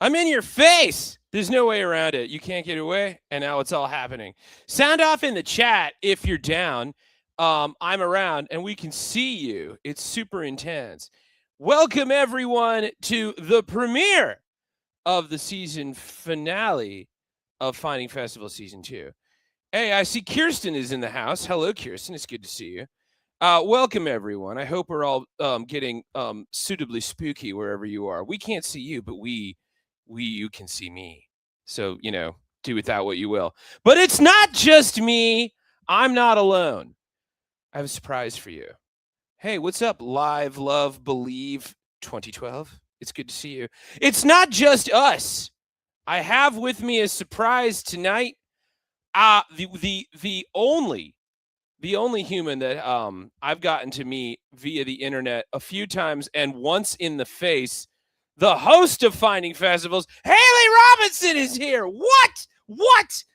I'm in your face. There's no way around it. You can't get away, and now it's all happening. Sound off in the chat if you're down. I'm around, and we can see you. It's super intense. Welcome, everyone, to the premiere of the season finale of Finding Festival Season 2. Hey, I see Kirsten is in the house. Hello, Kirsten. It's good to see you. Welcome, everyone. I hope we're all getting suitably spooky wherever you are. We can't see you, but you can see me. So, do with that what you will. But it's not just me. I'm not alone. I have a surprise for you. Hey, what's up, Live, Love, Believe 2012? It's good to see you. It's not just us. I have with me a surprise tonight. The only human that I've gotten to meet via the internet a few times and once in the face. The host of Finding Festivals, Haley Robinson, is here. What?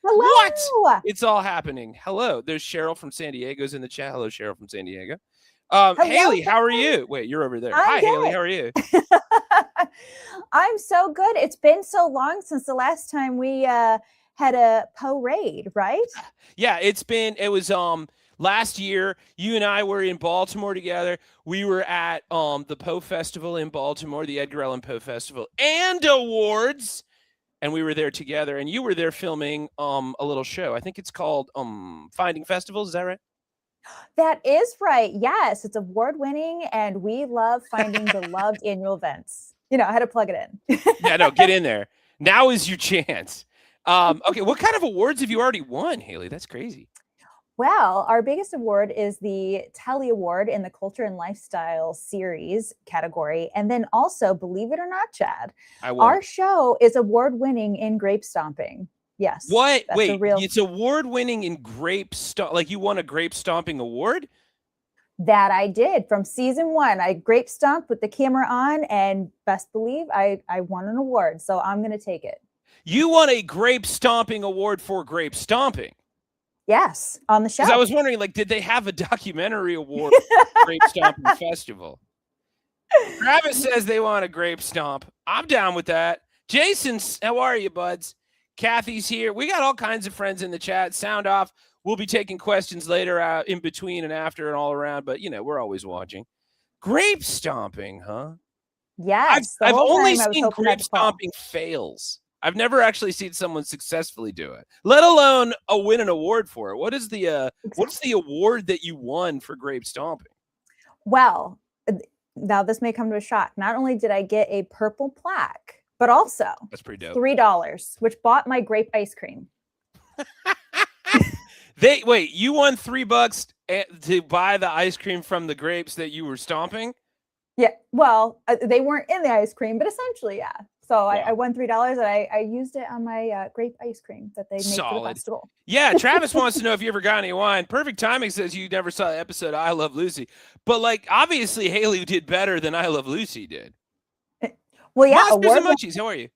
Hello. What? It's all happening. Hello. There's Cheryl from San Diego's in the chat. Hello, Cheryl from San Diego. Haley, how are you? Wait, you're over there. Hi, good. Haley. How are you? I'm so good. It's been so long since the last time we had a Poe raid, right? Yeah, it was last year. You and I were in Baltimore together. We were at the Poe Festival in Baltimore, the Edgar Allan Poe Festival and Awards. And we were there together, and you were there filming a little show. I think it's called Finding Festivals. Is that right? That is right. Yes, it's award-winning, and we love finding beloved annual events. I had to plug it in. Yeah, no, get in there. Now is your chance. Okay, what kind of awards have you already won, Haley? That's crazy. Well, our biggest award is the Telly Award in the Culture and Lifestyle Series category. And then also, believe it or not, Chad, our show is award-winning in grape stomping. Yes. What? Wait, it's award-winning in grape stomp. Like you won a grape stomping award? That I did. From season 1, I grape stomped with the camera on, and best believe I won an award. So I'm going to take it. You won a grape stomping award for grape stomping? Yes, on the show. Because I was wondering, did they have a documentary award for Grape Stomping Festival? Travis says they want a grape stomp. I'm down with that. Jason, how are you, buds? Kathy's here. We got all kinds of friends in the chat. Sound off. We'll be taking questions later out in between and after and all around, but, we're always watching. Grape stomping, huh? Yes. I've only seen grape stomping fails. I've never actually seen someone successfully do it, let alone win an award for it. What is the what's the award that you won for grape stomping? Well, now this may come to a shock. Not only did I get a purple plaque, but also that's pretty dope. $3, which bought my grape ice cream. You won $3 to buy the ice cream from the grapes that you were stomping? Yeah, well, they weren't in the ice cream, but essentially, yeah. So wow. I won $3, and I used it on my grape ice cream that they made for the festival. Yeah, Travis wants to know if you ever got any wine. Perfect Timing says you never saw the episode of I Love Lucy. But, obviously Haley did better than I Love Lucy did. Well, yeah. Monsters and Munchies, how are you?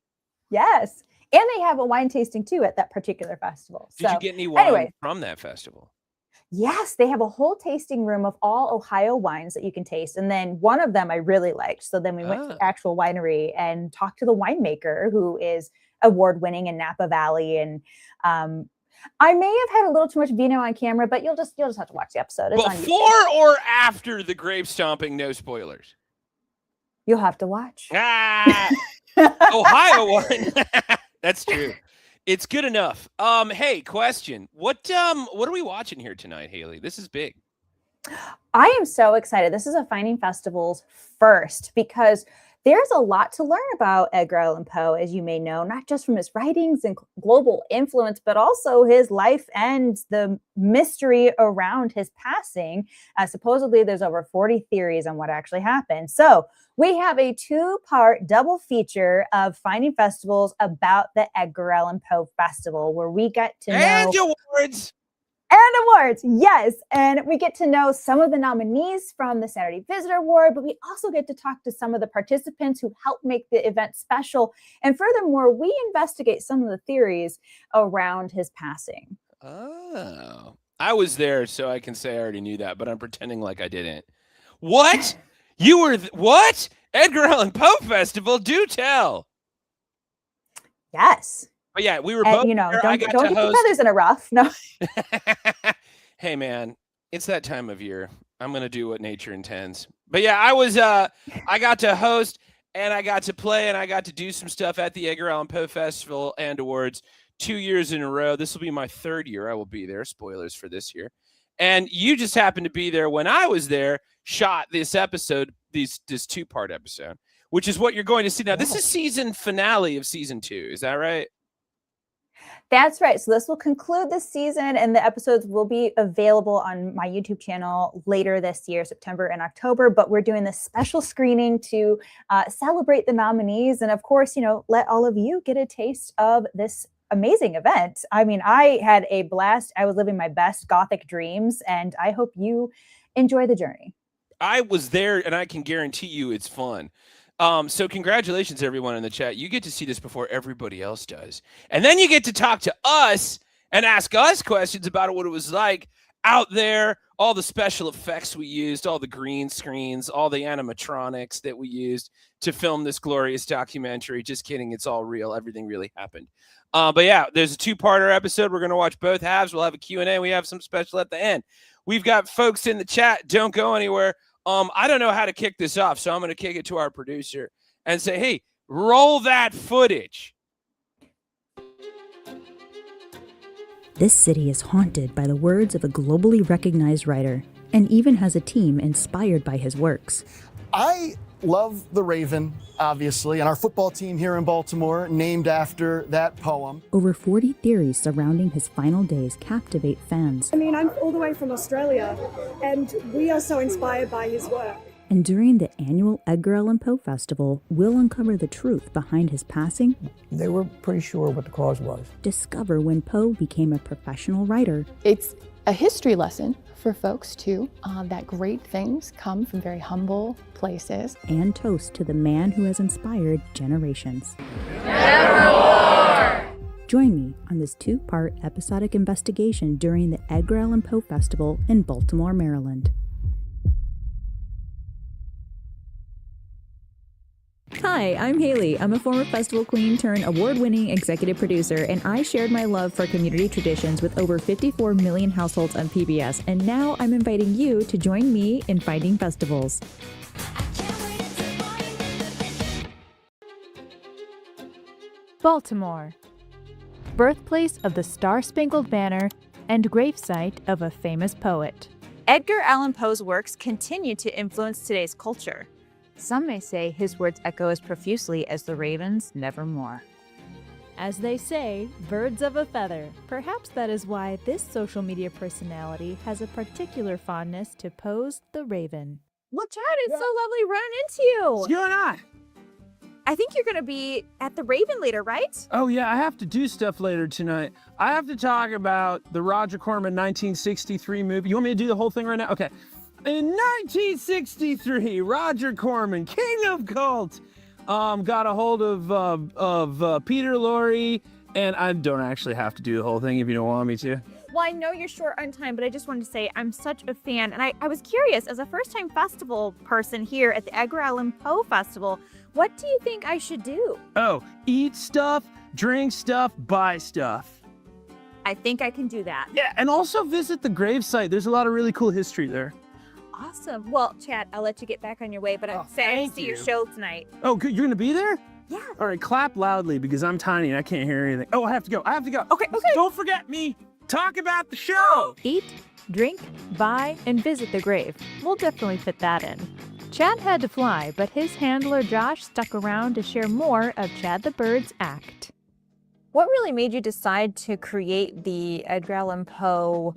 Yes. And they have a wine tasting, too, at that particular festival. Did you get any wine from that festival? Yes, they have a whole tasting room of all Ohio wines that you can taste. And then one of them I really liked. So then we went to the actual winery and talked to the winemaker, who is award-winning in Napa Valley. And I may have had a little too much vino on camera, but you'll just have to watch the episode. It's before or after the grape stomping, no spoilers. You'll have to watch. Ohio wine. That's true. It's good enough. Hey, question. What are we watching here tonight, Haley? This is big. I am so excited. This is a Finding Festivals first because there's a lot to learn about Edgar Allan Poe, as you may know, not just from his writings and global influence, but also his life and the mystery around his passing. Supposedly, there's over 40 theories on what actually happened. So we have a 2-part double feature of Finding Festivals about the Edgar Allan Poe Festival, where we get to know... And awards! And awards, yes. And we get to know some of the nominees from the Saturday Visitor Award, but we also get to talk to some of the participants who helped make the event special. And furthermore, we investigate some of the theories around his passing. Oh, I was there, so I can say I already knew that, but I'm pretending like I didn't. What? You were, what? Edgar Allan Poe Festival? Do tell. Yes. But yeah, we were And both you know, there. I don't got to get the host. feathers in a rough. No. Hey man, it's that time of year. I'm gonna do what nature intends. But yeah, I got to host and I got to play and I got to do some stuff at the Edgar Allan Poe Festival and Awards 2 years in a row. This will be my third year I will be there. Spoilers for this year. And you just happened to be there when I was there, shot this episode, this 2-part episode, which is what you're going to see now. This is season finale of season 2. Is that right? That's right. So this will conclude this season, and the episodes will be available on my YouTube channel later this year, September and October. But we're doing this special screening to celebrate the nominees, and of course, you know, let all of you get a taste of this amazing event. I mean, I had a blast. I was living my best Gothic dreams, and I hope you enjoy the journey. I was there, and I can guarantee you it's fun. So congratulations, everyone in the chat. You get to see this before everybody else does. And then you get to talk to us and ask us questions about what it was like out there, all the special effects we used, all the green screens, all the animatronics that we used to film this glorious documentary. Just kidding. It's all real. Everything really happened. But yeah, there's a 2-parter episode. We're going to watch both halves. We'll have a Q&A. We have some special at the end. We've got folks in the chat. Don't go anywhere. I don't know how to kick this off, so I'm going to kick it to our producer and say, hey, roll that footage. This city is haunted by the words of a globally recognized writer and even has a team inspired by his works. I love The Raven, obviously, and our football team here in Baltimore, named after that poem. Over 40 theories surrounding his final days captivate fans. I mean, I'm all the way from Australia, and we are so inspired by his work. And during the annual Edgar Allan Poe Festival, we'll uncover the truth behind his passing. They were pretty sure what the cause was. Discover when Poe became a professional writer. It's a history lesson for folks, too, that great things come from very humble places. And toast to the man who has inspired generations. Nevermore! Join me on this 2-part episodic investigation during the Edgar Allan Poe Festival in Baltimore, Maryland. Hi, I'm Haley. I'm a former festival queen turned award-winning executive producer, and I shared my love for community traditions with over 54 million households on PBS, and now I'm inviting you to join me in finding festivals. Baltimore, birthplace of the Star-Spangled Banner and gravesite of a famous poet. Edgar Allan Poe's works continue to influence today's culture. Some may say his words echo as profusely as the raven's Nevermore. As they say, birds of a feather. Perhaps that is why this social media personality has a particular fondness to Poe's The Raven. Well, Chad, it's so lovely running into you. What's going on? I think you're going to be at the Raven later, right? Oh, yeah, I have to do stuff later tonight. I have to talk about the Roger Corman 1963 movie. You want me to do the whole thing right now? Okay. In 1963, Roger Corman, king of cult, got a hold of Peter Lorre, and I don't actually have to do the whole thing if you don't want me to. Well, I know you're short on time, but I just wanted to say I'm such a fan, and I was curious, as a first-time festival person here at the Edgar Allan Poe Festival, what do you think I should do? Oh, eat stuff, drink stuff, buy stuff. I think I can do that. Yeah, and also visit the gravesite. There's a lot of really cool history there. Awesome. Well, Chad, I'll let you get back on your way, but I'm excited to see your show tonight. Oh, good. You're going to be there? Yeah. All right, clap loudly because I'm tiny and I can't hear anything. Oh, I have to go. Okay. Don't forget me. Talk about the show. Eat, drink, buy, and visit the grave. We'll definitely fit that in. Chad had to fly, but his handler Josh stuck around to share more of Chad the Bird's act. What really made you decide to create the Edgar Allan Poe?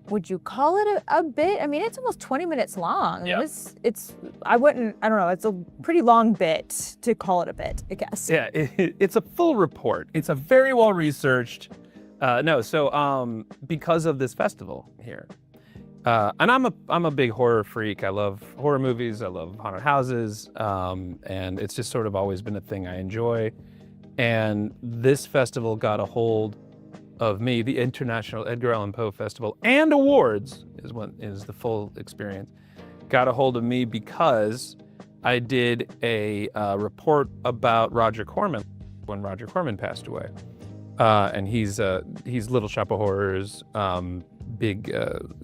Would you call it a bit? I mean, it's almost 20 minutes long. Yeah. It's I don't know, it's a pretty long bit to call it a bit, I guess. Yeah, it's a full report. It's a very well researched. Because of this festival here. And I'm a big horror freak. I love horror movies. I love haunted houses. And it's just sort of always been a thing I enjoy. And this festival got a hold of me, the International Edgar Allan Poe Festival and Awards is the full experience, got a hold of me because I did a report about Roger Corman. when Roger Corman passed away. And he's Little Shop of Horrors, big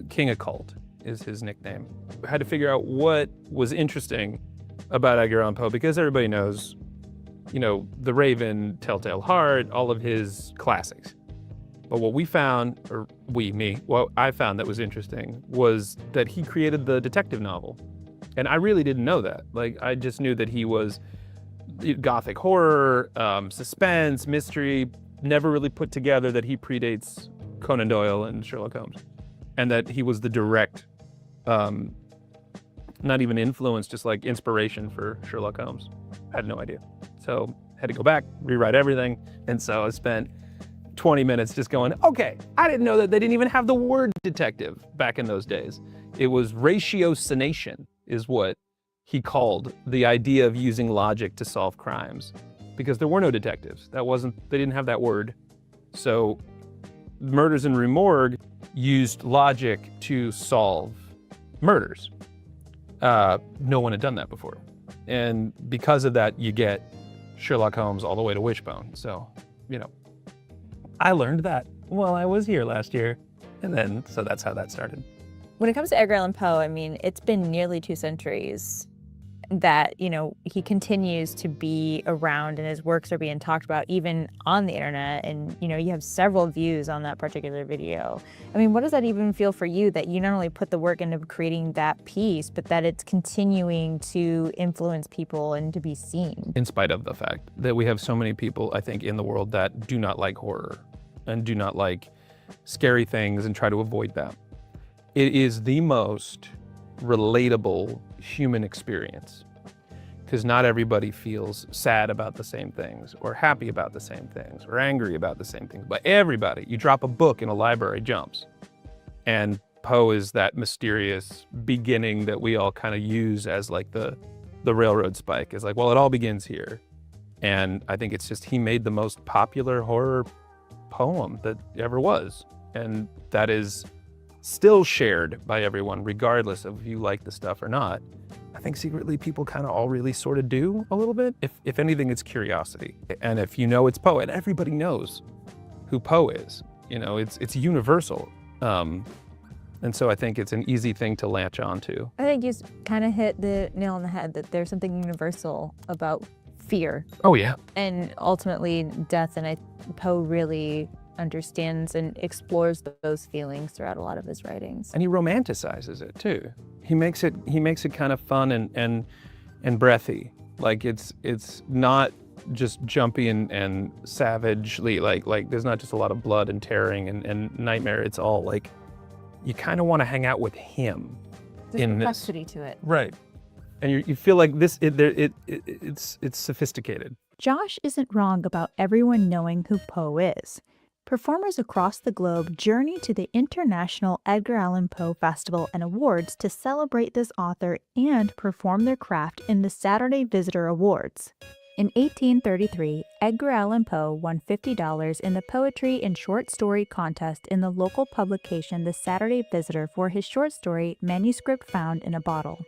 King Occult is his nickname. I had to figure out what was interesting about Edgar Allan Poe, because everybody knows, The Raven, Telltale Heart, all of his classics. But what we found, or what I found that was interesting was that he created the detective novel. And I really didn't know that. Like, I just knew that he was gothic horror, suspense, mystery, never really put together that he predates Conan Doyle and Sherlock Holmes. And that he was the direct, not even influence, just like inspiration for Sherlock Holmes. I had no idea. So had to go back, rewrite everything. And so I spent 20 minutes just going, okay, I didn't know that they didn't even have the word detective back in those days. It was ratiocination is what he called the idea of using logic to solve crimes, because there were no detectives. They didn't have that word. So Murders in Rue Morgue used logic to solve murders. No one had done that before. And because of that, you get Sherlock Holmes all the way to Wishbone. So, I learned that while I was here last year. And then, so that's how that started. When it comes to Edgar Allan Poe, I mean, it's been nearly 2 centuries that, he continues to be around and his works are being talked about even on the internet. And, you have several views on that particular video. I mean, what does that even feel for you, that you not only put the work into creating that piece, but that it's continuing to influence people and to be seen? In spite of the fact that we have so many people, I think, in the world that do not like horror and do not like scary things and try to avoid them. It is the most relatable human experience, because not everybody feels sad about the same things or happy about the same things or angry about the same things, but everybody, you drop a book in a library, jumps. And Poe is that mysterious beginning that we all kind of use as like the railroad spike, is like, well, it all begins here. And I think it's just, he made the most popular horror poem that ever was. And that is still shared by everyone, regardless of if you like the stuff or not. I think secretly people kind of all really sort of do a little bit. If anything, it's curiosity. And if it's Poe, and everybody knows who Poe is, it's universal. And so I think it's an easy thing to latch onto. I think you kind of hit the nail on the head, that there's something universal about fear. Oh, yeah. And ultimately death. And Poe really understands and explores those feelings throughout a lot of his writings. And he romanticizes it too. He makes it kind of fun and breathy. Like it's not just jumpy and savagely, like there's not just a lot of blood and tearing and nightmare. It's all like, you kind of want to hang out with him. There's complexity to it. Right. And you feel like it's sophisticated. Josh isn't wrong about everyone knowing who Poe is. Performers across the globe journey to the International Edgar Allan Poe Festival and Awards to celebrate this author and perform their craft in the Saturday Visitor Awards. In 1833, Edgar Allan Poe won $50 in the Poetry and Short Story Contest in the local publication The Saturday Visitor for his short story Manuscript Found in a Bottle.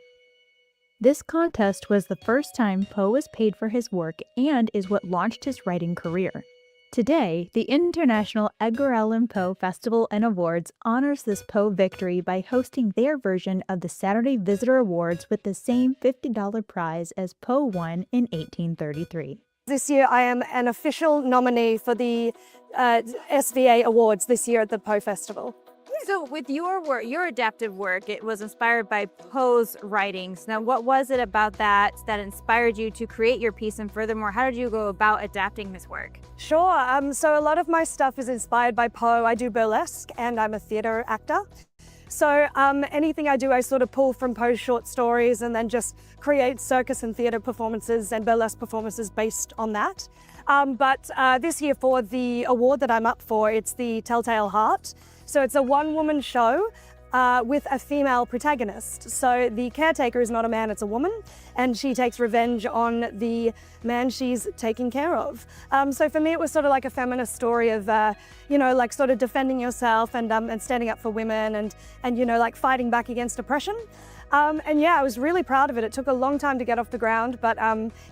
This contest was the first time Poe was paid for his work and is what launched his writing career. Today, the International Edgar Allan Poe Festival and Awards honors this Poe victory by hosting their version of the Saturday Visitor Awards with the same $50 prize as Poe won in 1833. This year I am an official nominee for the SVA Awards this year at the Poe Festival. So with your work, your adaptive work, it was inspired by Poe's writings. Now, what was it about that inspired you to create your piece? And furthermore, how did you go about adapting his work? Sure. So a lot of my stuff is inspired by Poe. I do burlesque and I'm a theatre actor. So anything I do, I sort of pull from Poe's short stories and then just create circus and theatre performances and burlesque performances based on that. But this year for the award that I'm up for, it's the Telltale Heart. So it's a one-woman show with a female protagonist. So the caretaker is not a man, it's a woman, and she takes revenge on the man she's taking care of. So for me, it was sort of like a feminist story of, like sort of defending yourself and standing up for women and like fighting back against oppression. And yeah, I was really proud of it. It took a long time to get off the ground, but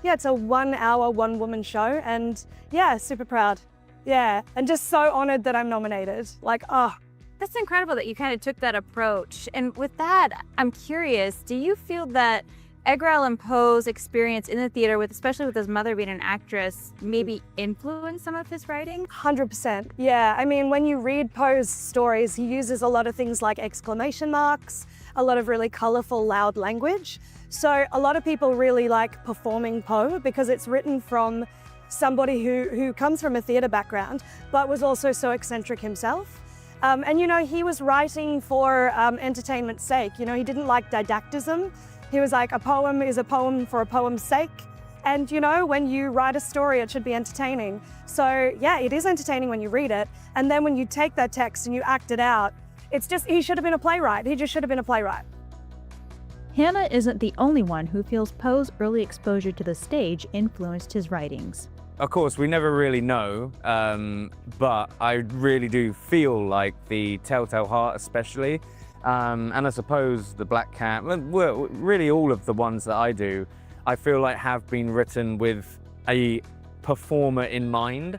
yeah, it's a 1 hour, one woman show, and yeah, super proud. Yeah, and just so honored that I'm nominated. Like, oh. That's incredible that you kind of took that approach. And with that, I'm curious, do you feel that Edgar Allan Poe's experience in the theater, especially with his mother being an actress, maybe influenced some of his writing? 100%. Yeah, I mean, when you read Poe's stories, he uses a lot of things like exclamation marks, a lot of really colorful, loud language. So a lot of people really like performing Poe because it's written from somebody who comes from a theater background, but was also so eccentric himself. And you know, he was writing for entertainment's sake. You know, he didn't like didactism. He was like, a poem is a poem for a poem's sake. And you know, when you write a story, it should be entertaining. So yeah, it is entertaining when you read it. And then when you take that text and you act it out, it's just, he should have been a playwright. He just should have been a playwright. Hannah isn't the only one who feels Poe's early exposure to the stage influenced his writings. Of course, we never really know, but I really do feel like the Telltale Heart especially, and I suppose the Black Cat, well, really all of the ones that I do, I feel like have been written with a performer in mind.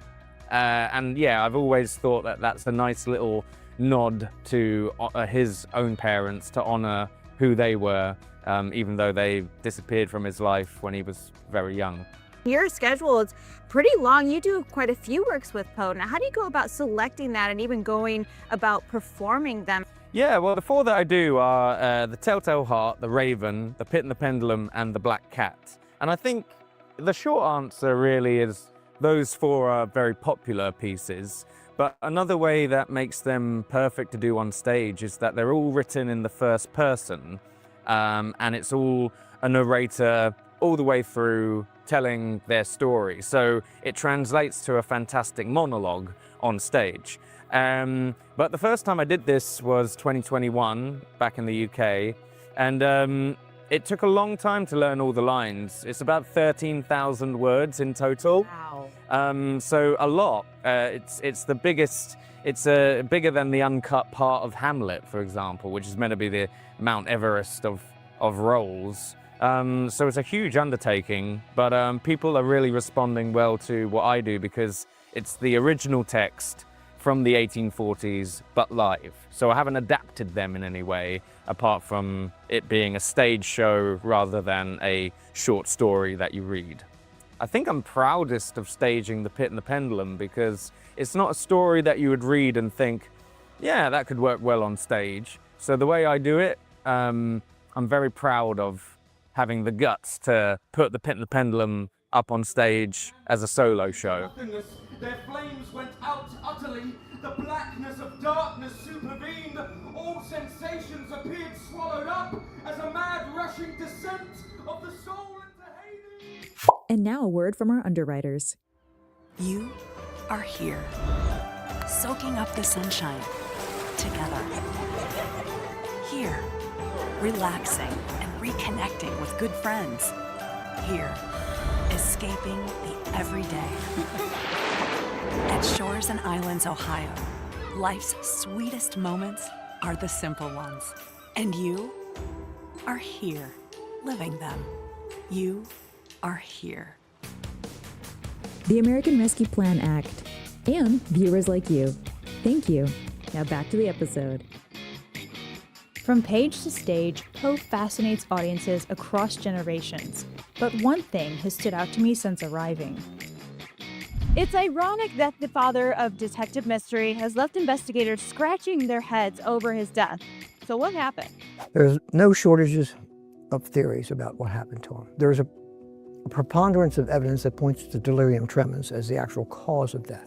And yeah, I've always thought that that's a nice little nod to his own parents to honor who they were, even though they disappeared from his life when he was very young. Your schedule is pretty long. You do quite a few works with Poe. Now, how do you go about selecting that and even going about performing them? Yeah, well, the four that I do are the Telltale Heart, the Raven, the Pit and the Pendulum, and the Black Cat. And I think the short answer really is those four are very popular pieces. But another way that makes them perfect to do on stage is that they're all written in the first person. And it's all a narrator all the way through telling their story. So it translates to a fantastic monologue on stage. But the first time I did this was 2021, back in the UK. And it took a long time to learn all the lines. It's about 13,000 words in total. Wow. So a lot. It's the biggest, it's bigger than the uncut part of Hamlet, for example, which is meant to be the Mount Everest of roles. So it's a huge undertaking, but people are really responding well to what I do because it's the original text from the 1840s, but live. So I haven't adapted them in any way, apart from it being a stage show rather than a short story that you read. I think I'm proudest of staging The Pit and the Pendulum because it's not a story that you would read and think, yeah, that could work well on stage. So the way I do it, I'm very proud of having the guts to put The Pit and the Pendulum up on stage as a solo show. Their flames went out utterly, the blackness of darkness supervened, all sensations appeared swallowed up as a mad rushing descent of the soul into Hades. And now a word from our underwriters. You are here, soaking up the sunshine together. Here, relaxing and reconnecting with good friends. Here, escaping the everyday. At Shores and Islands, Ohio, life's sweetest moments are the simple ones. And you are here, living them. You are here. The American Rescue Plan Act, and viewers like you. Thank you. Now back to the episode. From page to stage, Poe fascinates audiences across generations. But one thing has stood out to me since arriving. It's ironic that the father of Detective Mystery has left investigators scratching their heads over his death. So what happened? There's no shortages of theories about what happened to him. There's a preponderance of evidence that points to delirium tremens as the actual cause of death.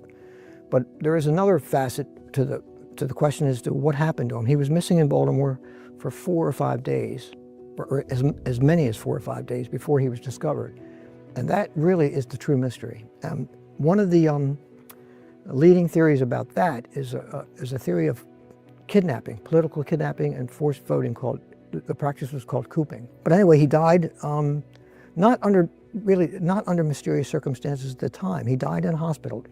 But there is another facet to the question as to what happened to him. He was missing in Baltimore for 4 or 5 days, or as many as 4 or 5 days before he was discovered. And that really is the true mystery. One of the leading theories about that is a theory of kidnapping, political kidnapping and forced voting called, the practice was called cooping. But anyway, he died not under mysterious circumstances at the time. He died in a hospital.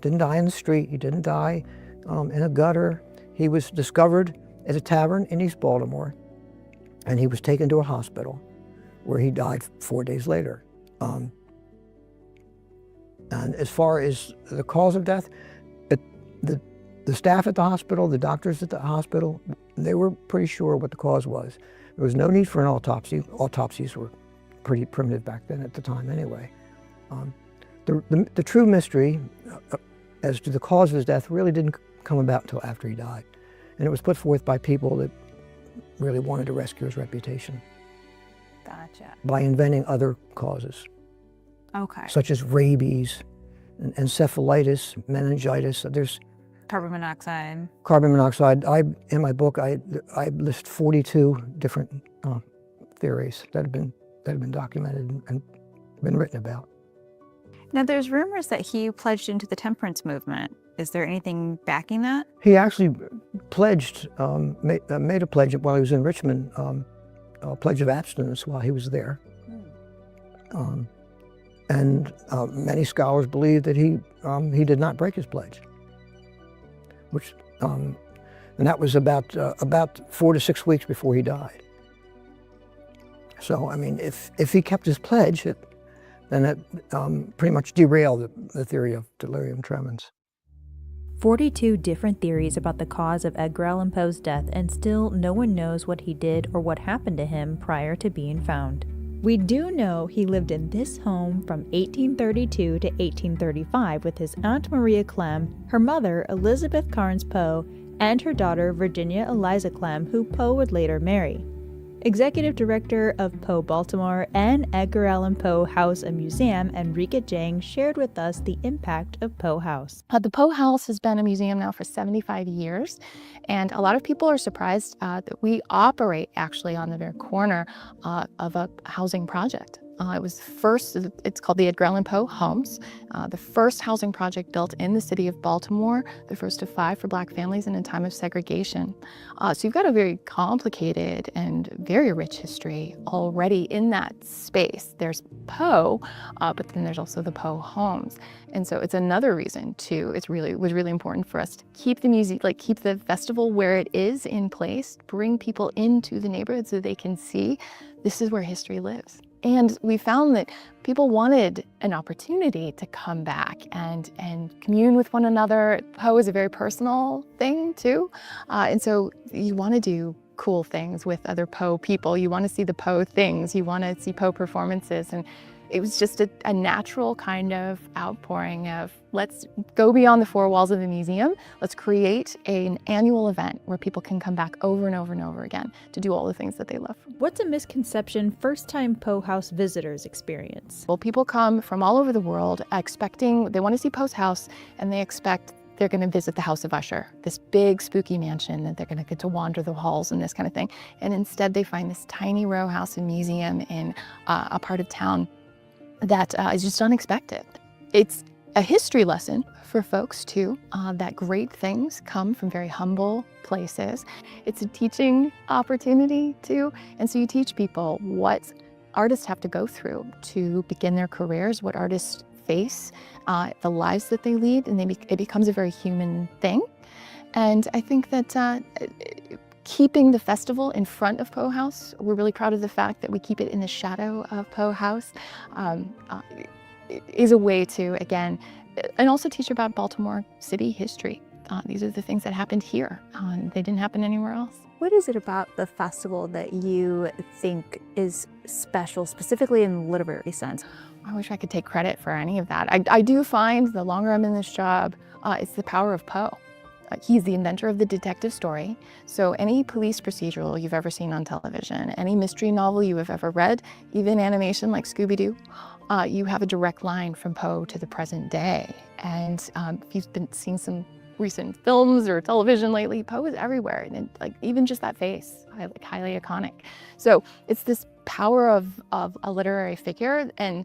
Didn't die in the street. He didn't die in a gutter. He was discovered at a tavern in East Baltimore. and he was taken to a hospital where he died 4 days later. And as far as the cause of death, the staff at the hospital, the doctors at the hospital, they were pretty sure what the cause was. There was no need for an autopsy. Autopsies were pretty primitive back then at the time anyway. The true mystery as to the cause of his death really didn't come about until after he died. And it was put forth by people that really wanted to rescue his reputation. Gotcha. By inventing other causes. Okay. Such as rabies, encephalitis, meningitis. There's Carbon monoxide. Carbon monoxide. In my book, I list 42 different theories that have been documented and been written about. Now, there's rumors that he pledged into the temperance movement. Is there anything backing that? He actually pledged, made a pledge while he was in Richmond, a pledge of abstinence while he was there. And many scholars believe that he did not break his pledge. And that was about 4 to 6 weeks before he died. So, I mean, if he kept his pledge, then it pretty much derailed the theory of delirium tremens. 42 different theories about the cause of Edgar Allan Poe's death, and still no one knows what he did or what happened to him prior to being found. We do know he lived in this home from 1832 to 1835 with his Aunt Maria Clem, her mother Elizabeth Carnes Poe, and her daughter Virginia Eliza Clem, who Poe would later marry. Executive Director of Poe Baltimore and Edgar Allan Poe House and Museum, Enrique Jang, shared with us the impact of Poe House. The Poe House has been a museum now for 75 years, and a lot of people are surprised that we operate actually on the very corner of a housing project. It was first, it's called the Edgar Allan Poe Homes, the first housing project built in the city of Baltimore, the first of 5 for Black families in a time of segregation. So you've got a very complicated and very rich history already in that space. There's Poe, but then there's also the Poe Homes. And so it's another reason too, was really important for us to keep the museum, keep the festival where it is in place, bring people into the neighborhood so they can see this is where history lives. And we found that people wanted an opportunity to come back and commune with one another. Poe is a very personal thing too. And so you want to do cool things with other Poe people. You want to see the Poe things. You want to see Poe performances. And it was just a natural kind of outpouring of, let's go beyond the 4 walls of the museum. Let's create an annual event where people can come back over and over and over again to do all the things that they love. What's a misconception first-time Poe House visitors experience? Well, people come from all over the world they want to see Poe's house, and they expect they're going to visit the House of Usher, this big spooky mansion that they're going to get to wander the halls and this kind of thing. And instead they find this tiny row house and museum in a part of town that is just unexpected. It's a history lesson for folks too, that great things come from very humble places. It's a teaching opportunity too, and so you teach people what artists have to go through to begin their careers, what artists face, the lives that they lead, and it becomes a very human thing. And I think that keeping the festival in front of Poe House, we're really proud of the fact that we keep it in the shadow of Poe House, is a way to, again, and also teach about Baltimore city history. These are the things that happened here. They didn't happen anywhere else. What is it about the festival that you think is special, specifically in the literary sense? I wish I could take credit for any of that. I do find the longer I'm in this job, it's the power of Poe. He's the inventor of the detective story. So any police procedural you've ever seen on television, any mystery novel you have ever read, even animation like Scooby-Doo, you have a direct line from Poe to the present day. And if you've been seeing some recent films or television lately, Poe is everywhere. And even just that face, highly iconic. So it's this power of a literary figure. And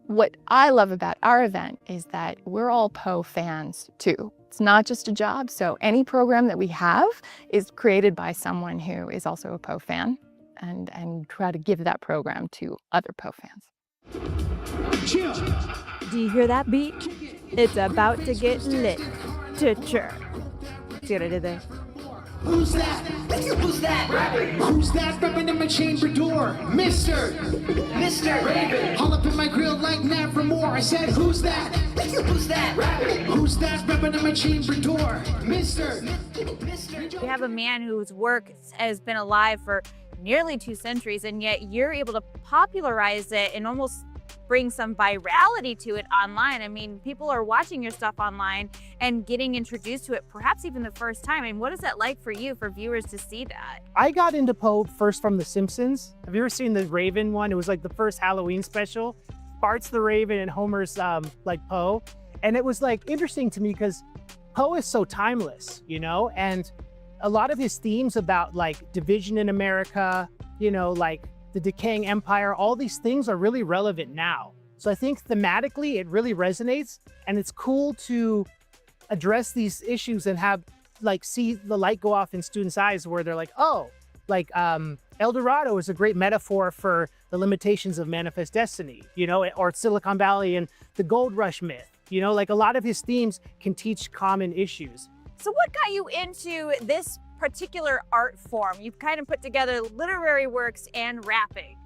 what I love about our event is that we're all Poe fans too. It's not just a job, so any program that we have is created by someone who is also a Poe fan, and try to give that program to other Poe fans. Do you hear that beat? It's about to get lit. See what I did there? Who's that? Who's that? Rabbit. Who's that repping in my chamber door? Mr. Raven. All up in my grill like Nevermore. I said, who's that? Who's that? Rabbit. Who's that repping in my chamber door? Mr. We have a man whose work has been alive for nearly 2 centuries, and yet you're able to popularize it and almost bring some virality to it online. I mean, people are watching your stuff online and getting introduced to it, perhaps even the first time. I mean, what is that like for you, for viewers to see that? I got into Poe first from The Simpsons. Have you ever seen the Raven one? It was like the first Halloween special. Bart's the Raven and Homer's like Poe. And it was like interesting to me because Poe is so timeless, you know? And a lot of his themes about like division in America, you know, like the decaying empire, all these things are really relevant now. So I think thematically it really resonates, and it's cool to address these issues and have like see the light go off in students' eyes where they're like, oh, like El Dorado is a great metaphor for the limitations of manifest destiny, you know, or Silicon Valley and the gold rush myth, you know, like a lot of his themes can teach common issues. So what got you into this particular art form? You've kind of put together literary works and rapping.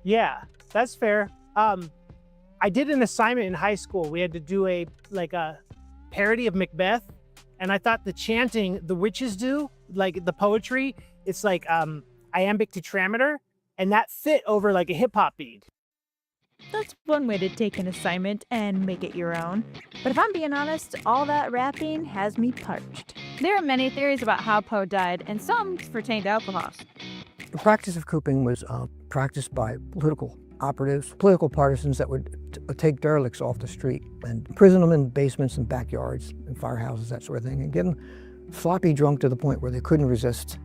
Yeah, that's fair. I did an assignment in high school. We had to do a parody of Macbeth, and I thought the chanting the witches do, like the poetry, it's like iambic tetrameter, and that fit over like a hip hop beat. That's one way to take an assignment and make it your own. But if I'm being honest, all that rapping has me parched. There are many theories about how Poe died, and some pertain to alcohol. The practice of cooping was practiced by political operatives, political partisans that would take derelicts off the street and imprison them in basements and backyards and firehouses, that sort of thing, and get them sloppy drunk to the point where they couldn't resist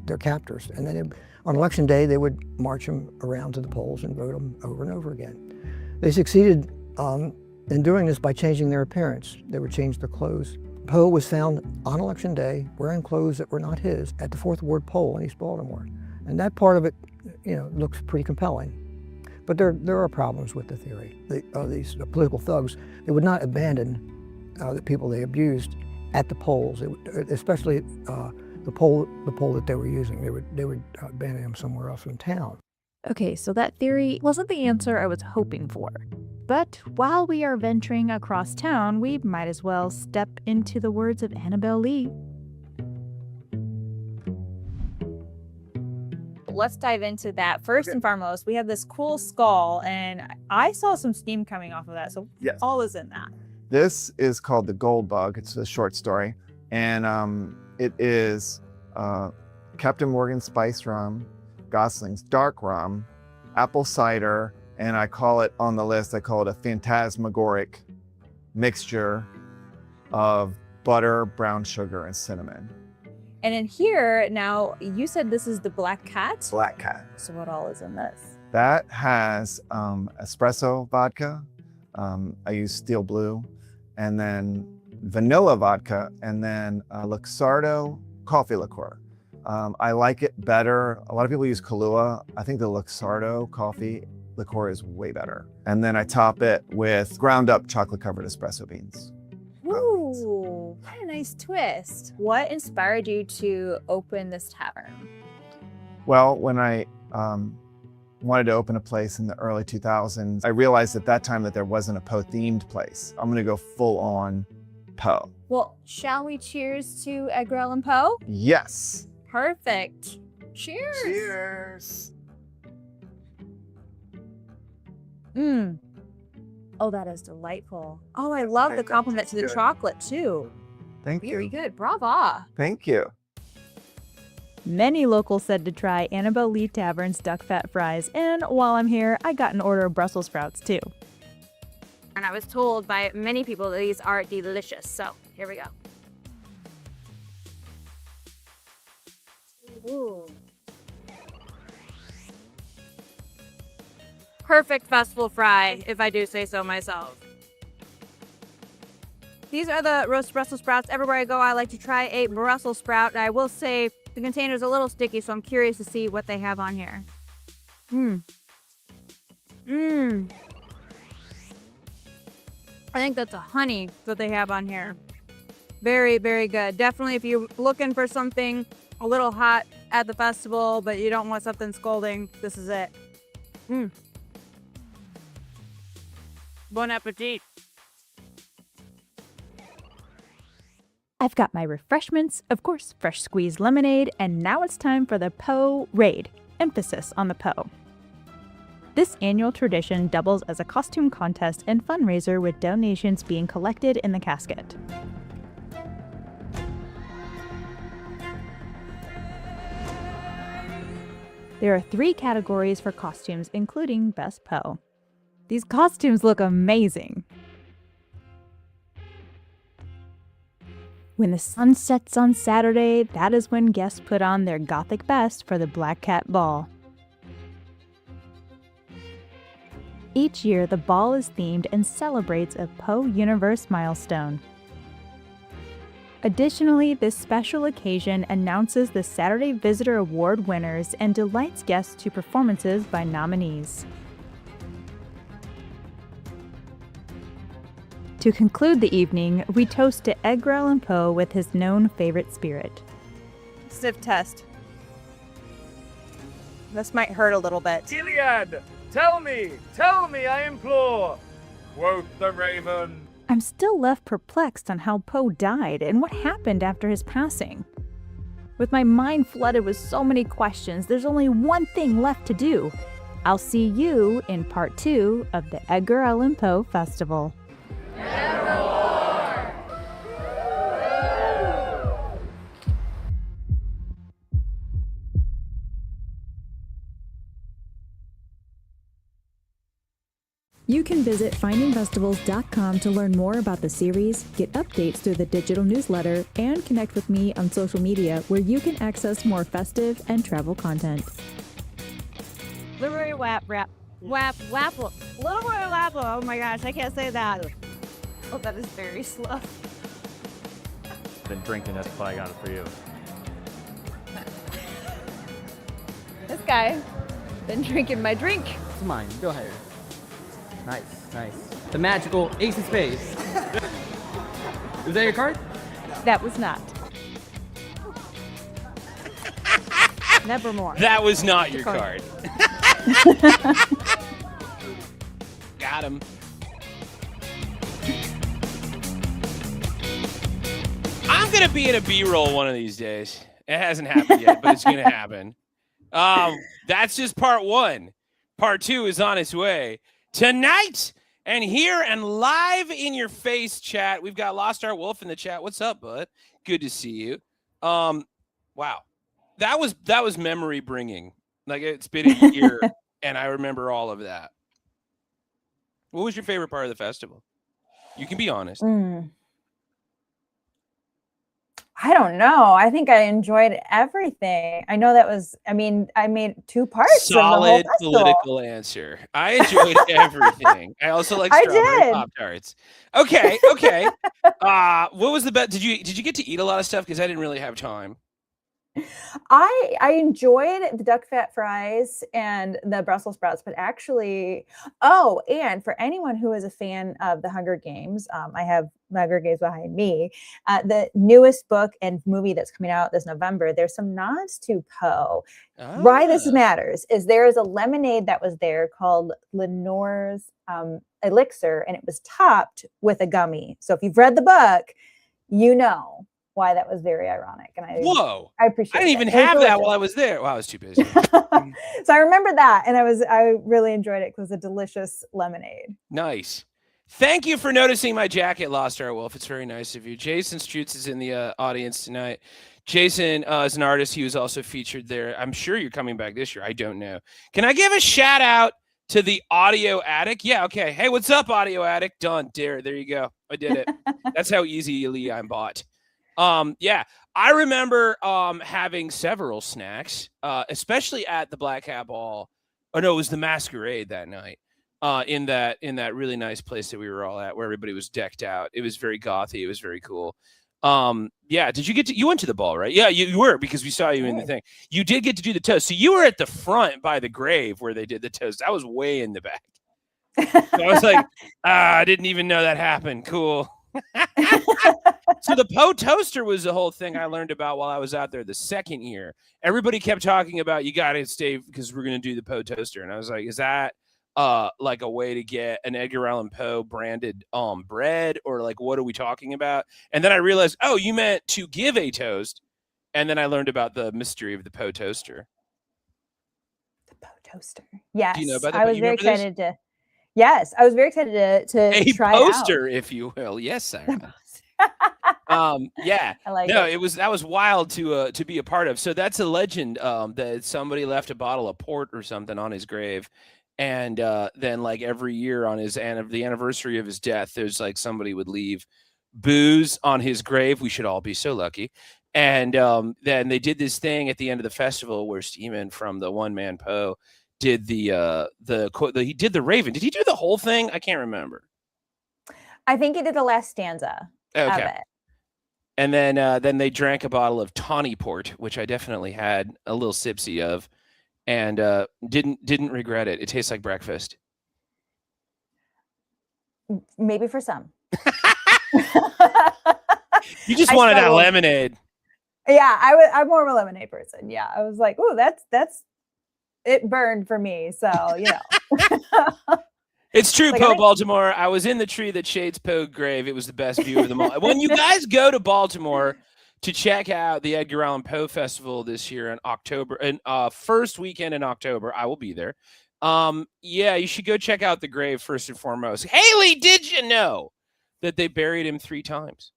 their captors. And then on election day, they would march them around to the polls and vote them over and over again. They succeeded in doing this by changing their appearance. They would change their clothes. Poe was found on election day wearing clothes that were not his at the 4th Ward poll in East Baltimore. And that part of it, you know, looks pretty compelling. But there are problems with the theory. These political thugs, they would not abandon the people they abused at the polls, especially the poll that they were using. They would abandon them somewhere else in town. Okay, so that theory wasn't the answer I was hoping for. But while we are venturing across town, we might as well step into the words of Annabelle Lee. Let's dive into that. First and foremost, we have this cool skull, and I saw some steam coming off of that. So yes. All is in that. This is called The Gold Bug. It's a short story. And it is Captain Morgan Spice Rum, Gosling's Dark Rum, apple cider, and I call it on the list, I call it a phantasmagoric mixture of butter, brown sugar, and cinnamon. And in here, now, you said this is the Black Cat? Black Cat. So what all is in this? That has espresso vodka. I use Steel Blue, and then vanilla vodka, and then Luxardo coffee liqueur. I like it better. A lot of people use Kahlua. I think the Luxardo coffee liqueur is way better. And then I top it with ground up chocolate covered espresso beans. Ooh, what a nice twist. What inspired you to open this tavern? Well, when I wanted to open a place in the early 2000s, I realized at that time that there wasn't a Poe themed place. I'm gonna go full on Poe. Well, shall we cheers to Edgar Allan Poe? Yes. Perfect. Cheers. Cheers. Oh, that is delightful. Oh, I love the compliment to the chocolate too. Thank you. Very good. Brava. Thank you. Many locals said to try Annabelle Lee Tavern's duck fat fries, and while I'm here, I got an order of Brussels sprouts too. And I was told by many people that these are delicious. So here we go. Ooh. Perfect festival fry, if I do say so myself. These are the roast Brussels sprouts. Everywhere I go, I like to try a Brussels sprout. I will say the container's a little sticky, so I'm curious to see what they have on here. I think that's a honey that they have on here. Very, very good. Definitely if you're looking for something a little hot at the festival, but you don't want something scalding, this is it. Bon appetit. I've got my refreshments, of course, fresh squeezed lemonade, and now it's time for the Poe Raid, emphasis on the Poe. This annual tradition doubles as a costume contest and fundraiser with donations being collected in the casket. There are 3 categories for costumes, including Best Poe. These costumes look amazing. When the sun sets on Saturday, that is when guests put on their gothic best for the Black Cat Ball. Each year, the ball is themed and celebrates a Poe universe milestone. Additionally, this special occasion announces the Saturday Visitor Award winners and delights guests to performances by nominees. To conclude the evening, we toast to Edgar Allan Poe with his known favorite spirit. Sniff test. This might hurt a little bit. Gilead, tell me, I implore, quoth the raven. I'm still left perplexed on how Poe died and what happened after his passing. With my mind flooded with so many questions, there's only one thing left to do. I'll see you in part 2 of the Edgar Allan Poe Festival. You can visit findingfestivals.com to learn more about the series, get updates through the digital newsletter, and connect with me on social media where you can access more festive and travel content. Literary wapple. Literary wapple. Oh my gosh, I can't say that. Oh, that is very slow. Been drinking, that's why I got it for you. This guy been drinking my drink. It's mine. Go ahead. Nice, nice. The magical ace of spades. Was that your card? That was not. Nevermore. That was not your card. Got him. I'm going to be in a B-roll one of these days. It hasn't happened yet, but it's going to happen. That's just part 1. Part 2 is on its way. Tonight, and here and live in your face, chat. We've got Lost Art Wolf in the chat. What's up, bud? Good to see you. Wow, that was memory bringing. Like, it's been a year, and I remember all of that. What was your favorite part of the festival? You can be honest. I don't know. I think I enjoyed everything. I know that was, I mean, I made 2 parts of the whole Solid festival. political answer. I enjoyed everything. I also like strawberry Pop-Tarts. Okay. What was the best? Did you get to eat a lot of stuff? Because I didn't really have time. I enjoyed the duck fat fries and the Brussels sprouts, but actually, and for anyone who is a fan of the Hunger Games, I have the Hunger Games behind me. The newest book and movie that's coming out this November, there's some nods to Poe. Why this matters is there is a lemonade that was there called Lenore's Elixir, and it was topped with a gummy. So if you've read the book, you know why that was very ironic. And I appreciate it. I didn't even have that while I was there. Wow, I was too busy. So I remember that, and I really enjoyed it because it was a delicious lemonade. Nice. Thank you for noticing my jacket, Lost Art Wolf. It's very nice of you. Jason Strutz is in the audience tonight. Jason is an artist. He was also featured there. I'm sure you're coming back this year. I don't know. Can I give a shout out to the Audio Addict? Yeah, okay. Hey, what's up, Audio Addict? Done. There you go. I did it. That's how easily I'm bought. Yeah, I remember having several snacks, especially at the Black Hat Ball. Oh no, it was the Masquerade that night. In that really nice place that we were all at, where everybody was decked out. It was very gothy. It was very cool. Yeah. Did you went to the ball, right? Yeah, you were, because we saw you in the thing. You did get to do the toast. So you were at the front by the grave where they did the toast. I was way in the back. So I was like, I didn't even know that happened. Cool. So the Poe toaster was the whole thing I learned about while I was out there the second year. Everybody kept talking about, you got to stay because we're going to do the Poe toaster. And I was like, is that like a way to get an Edgar Allan Poe branded bread, or like, what are we talking about? And then I realized, oh, you meant to give a toast. And then I learned about the mystery of the Poe toaster. The Poe toaster. Yes. Do you know about that? I was very excited to. Yes, I was very excited to try poster, it out. if you will. Yes, Sarah. Yeah. I like no, it. that was wild to be a part of. So that's a legend that somebody left a bottle of port or something on his grave. And then like every year on the anniversary of his death, there's like somebody would leave booze on his grave. We should all be so lucky. And then they did this thing at the end of the festival where Steeman from the One Man Poe did he did the Raven. Did he do the whole thing? I can't remember. I think he did the last stanza of it. And then they drank a bottle of tawny port, which I definitely had a little sipsy of, and didn't regret it. It tastes like breakfast. Maybe for some. You just wanted that lemonade. Yeah, I'm more of a lemonade person. Yeah, I was like, oh, that's it burned for me. So, you know. It's true, Like, Poe Baltimore. I was in the tree that shades Poe grave. It was the best view of them all. When you guys go to Baltimore to check out the Edgar Allan Poe Festival this year in October, and first weekend in October, I will be there. Yeah, you should go check out the grave first and foremost. Haley, did you know that they buried him 3 times?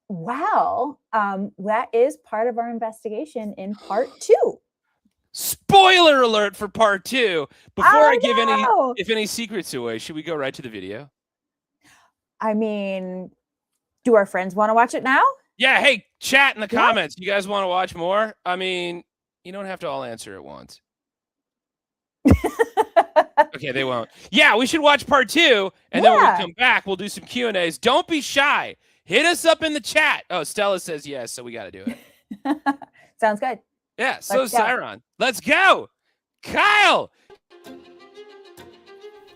Wow. That is part of our investigation in part 2. Spoiler alert for part 2. Before I give any secrets away, should we go right to the video? I mean, do our friends want to watch it now? Yeah, hey, chat in the comments. You guys want to watch more? I mean, you don't have to all answer at once. Okay, they won't. Yeah, we should watch part 2, and then when we come back, we'll do some Q&As. Don't be shy. Hit us up in the chat. Oh, Stella says yes, so we got to do it. Sounds good. Yeah, so Siron. Let's go. Kyle.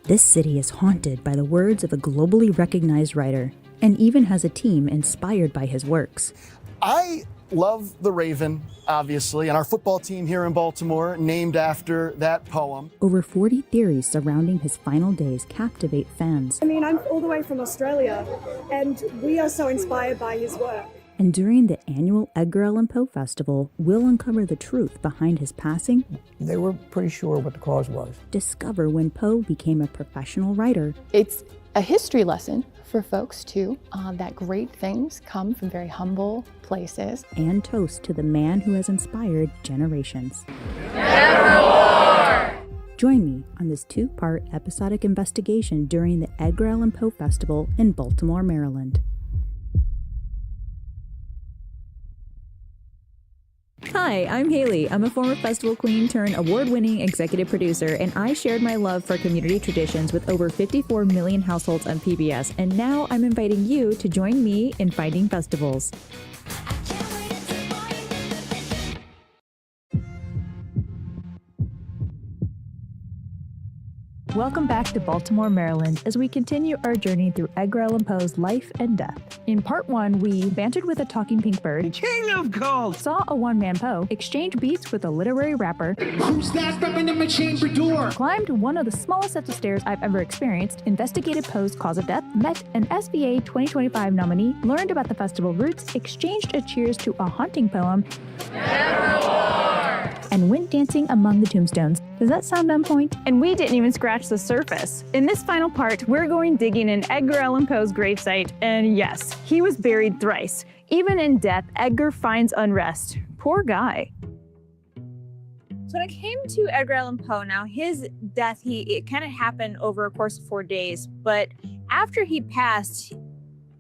This city is haunted by the words of a globally recognized writer, and even has a team inspired by his works. I love The Raven, obviously, and our football team here in Baltimore named after that poem. Over 40 theories surrounding his final days captivate fans. I mean, I'm all the way from Australia, and we are so inspired by his work. And during the annual Edgar Allan Poe Festival, we'll uncover the truth behind his passing. They were pretty sure what the cause was. Discover when Poe became a professional writer. It's a history lesson for folks too, that great things come from very humble places. And toast to the man who has inspired generations. Nevermore! Join me on this 2-part episodic investigation during the Edgar Allan Poe Festival in Baltimore, Maryland. Hi, I'm Haley. I'm a former festival queen turned award-winning executive producer, and I shared my love for community traditions with over 54 million households on PBS, and now I'm inviting you to join me in finding festivals. Welcome back to Baltimore, Maryland, as we continue our journey through Edgar Allan Poe's life and death. In part 1, we bantered with a talking pink bird, King of Gold, saw a one-man Poe, exchanged beats with a literary rapper, who's that stepping in my chamber door, climbed one of the smallest sets of stairs I've ever experienced, investigated Poe's cause of death, met an SVA 2025 nominee, learned about the festival roots, exchanged a cheers to a haunting poem, and went dancing among the tombstones. Does that sound on point? And we didn't even scratch the surface. In this final part, we're going digging in Edgar Allan Poe's gravesite, and yes, he was buried thrice. Even in death, Edgar finds unrest. Poor guy. So when it came to Edgar Allan Poe, now his death, it kind of happened over a course of 4 days, but after he passed,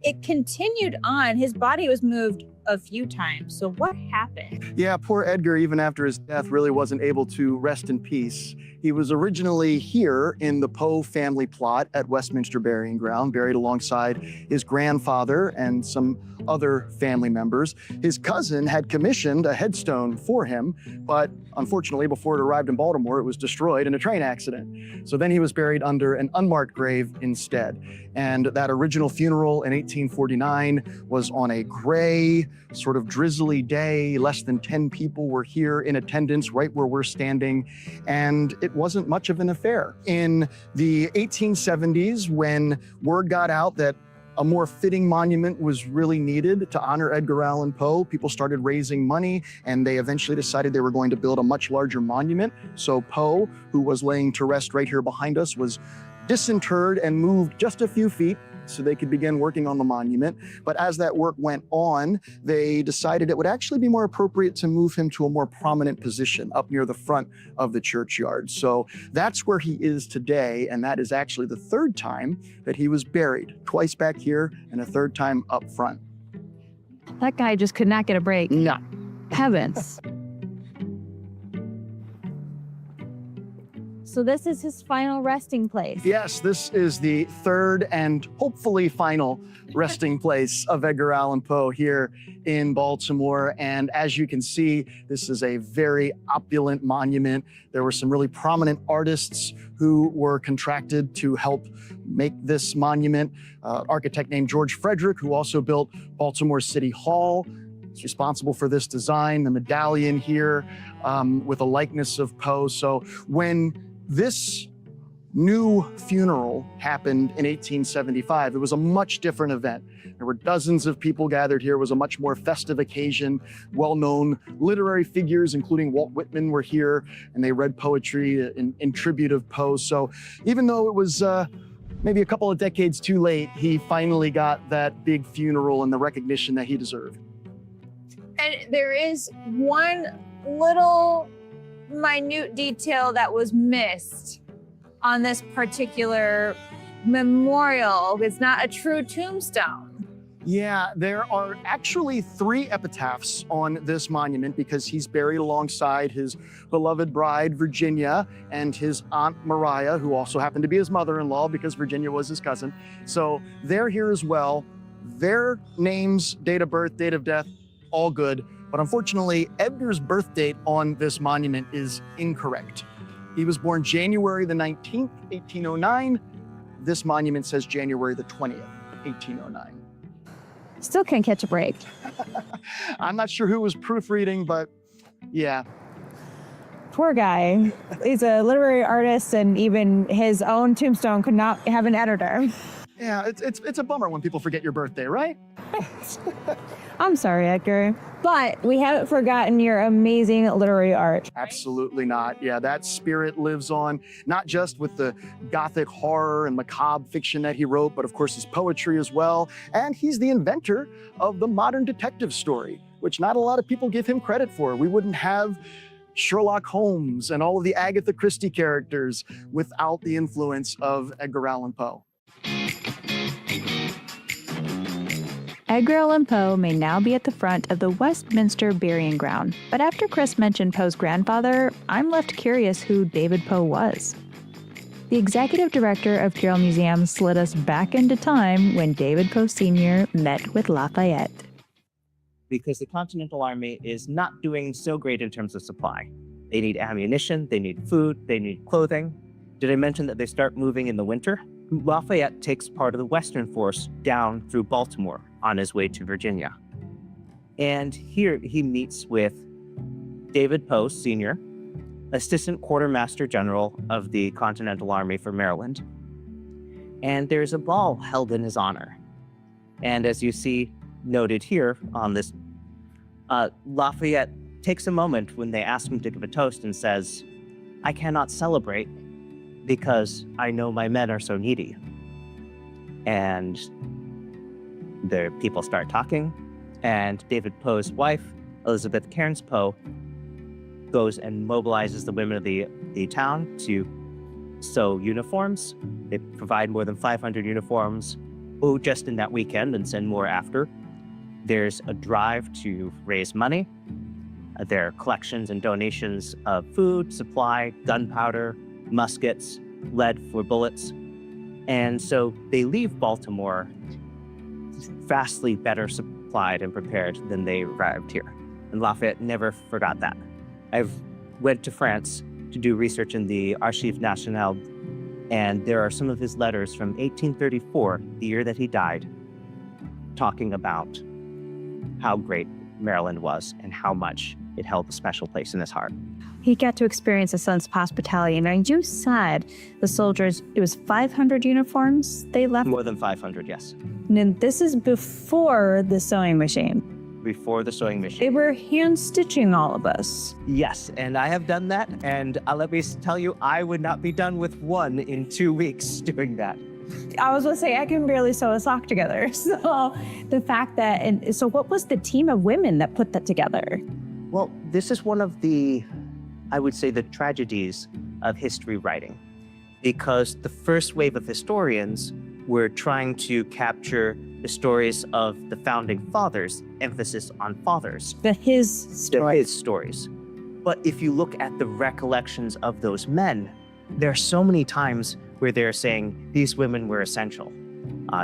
it continued on. His body was moved a few times. So what happened? Yeah, poor Edgar, even after his death, really wasn't able to rest in peace. He was originally here in the Poe family plot at Westminster Burying Ground, buried alongside his grandfather and some other family members. His cousin had commissioned a headstone for him, but unfortunately, before it arrived in Baltimore, it was destroyed in a train accident. So then he was buried under an unmarked grave instead. And that original funeral in 1849 was on a gray, sort of drizzly day. Less than 10 people were here in attendance right where we're standing, and it wasn't much of an affair. In the 1870s, when word got out that a more fitting monument was really needed to honor Edgar Allan Poe, people started raising money, and they eventually decided they were going to build a much larger monument. So Poe, who was laying to rest right here behind us, was disinterred and moved just a few feet so they could begin working on the monument. But as that work went on, they decided it would actually be more appropriate to move him to a more prominent position up near the front of the churchyard. So that's where he is today, and that is actually the third time that he was buried, twice back here and a third time up front. That guy just could not get a break. No. Heavens. So this is his final resting place. Yes, this is the third and hopefully final resting place of Edgar Allan Poe here in Baltimore. And as you can see, this is a very opulent monument. There were some really prominent artists who were contracted to help make this monument. Architect named George Frederick, who also built Baltimore City Hall, is responsible for this design. The medallion here with a likeness of Poe. So when this new funeral happened in 1875, it was a much different event. There were dozens of people gathered here. It was a much more festive occasion. Well-known literary figures, including Walt Whitman, were here, and they read poetry in tribute of Poe. So even though it was maybe a couple of decades too late, he finally got that big funeral and the recognition that he deserved. And there is one little minute detail that was missed on this particular memorial. It's not a true tombstone. Yeah, there are actually 3 epitaphs on this monument because he's buried alongside his beloved bride, Virginia, and his Aunt Mariah, who also happened to be his mother-in-law because Virginia was his cousin. So they're here as well. Their names, date of birth, date of death, all good. But unfortunately, Edgar's birth date on this monument is incorrect. He was born January the 19th, 1809. This monument says January the 20th, 1809. Still can't catch a break. I'm not sure who was proofreading, but yeah. Poor guy. He's a literary artist, and even his own tombstone could not have an editor. Yeah, it's a bummer when people forget your birthday, right? I'm sorry, Edgar. But we haven't forgotten your amazing literary art. Absolutely not. Yeah, that spirit lives on, not just with the Gothic horror and macabre fiction that he wrote, but of course his poetry as well. And he's the inventor of the modern detective story, which not a lot of people give him credit for. We wouldn't have Sherlock Holmes and all of the Agatha Christie characters without the influence of Edgar Allan Poe. Edgar Allan Poe may now be at the front of the Westminster Burying Ground, but after Chris mentioned Poe's grandfather, I'm left curious who David Poe was. The executive director of Carroll Museum slid us back into time when David Poe Sr. met with Lafayette. Because the Continental Army is not doing so great in terms of supply. They need ammunition, they need food, they need clothing. Did I mention that they start moving in the winter? Lafayette takes part of the Western force down through Baltimore on his way to Virginia. And here he meets with David Poe Sr., Assistant Quartermaster General of the Continental Army for Maryland. And there's a ball held in his honor. And as you see noted here on this, Lafayette takes a moment when they ask him to give a toast and says, "I cannot celebrate because I know my men are so needy." And the people start talking, and David Poe's wife, Elizabeth Cairns Poe, goes and mobilizes the women of the town to sew uniforms. They provide more than 500 uniforms just in that weekend and send more after. There's a drive to raise money. There are collections and donations of food, supply, gunpowder, muskets, lead for bullets. And so they leave Baltimore vastly better supplied and prepared than they arrived here. And Lafayette never forgot that. I've went to France to do research in the Archives Nationales, and there are some of his letters from 1834, the year that he died, talking about how great Maryland was and how much it held a special place in his heart. He got to experience a sense of hospitality. And you said the soldiers, it was 500 uniforms they left? More than 500, yes. And this is before the sewing machine. Before the sewing machine. They were hand stitching all of us. Yes, and I have done that. And let me tell you, I would not be done with one in 2 weeks doing that. I was going to say, I can barely sew a sock together. So the fact that, and so what was the team of women that put that together? Well, this is one of the, I would say, the tragedies of history writing, because the first wave of historians were trying to capture the stories of the founding fathers, emphasis on fathers. His stories. But if you look at the recollections of those men, there are so many times where they're saying these women were essential.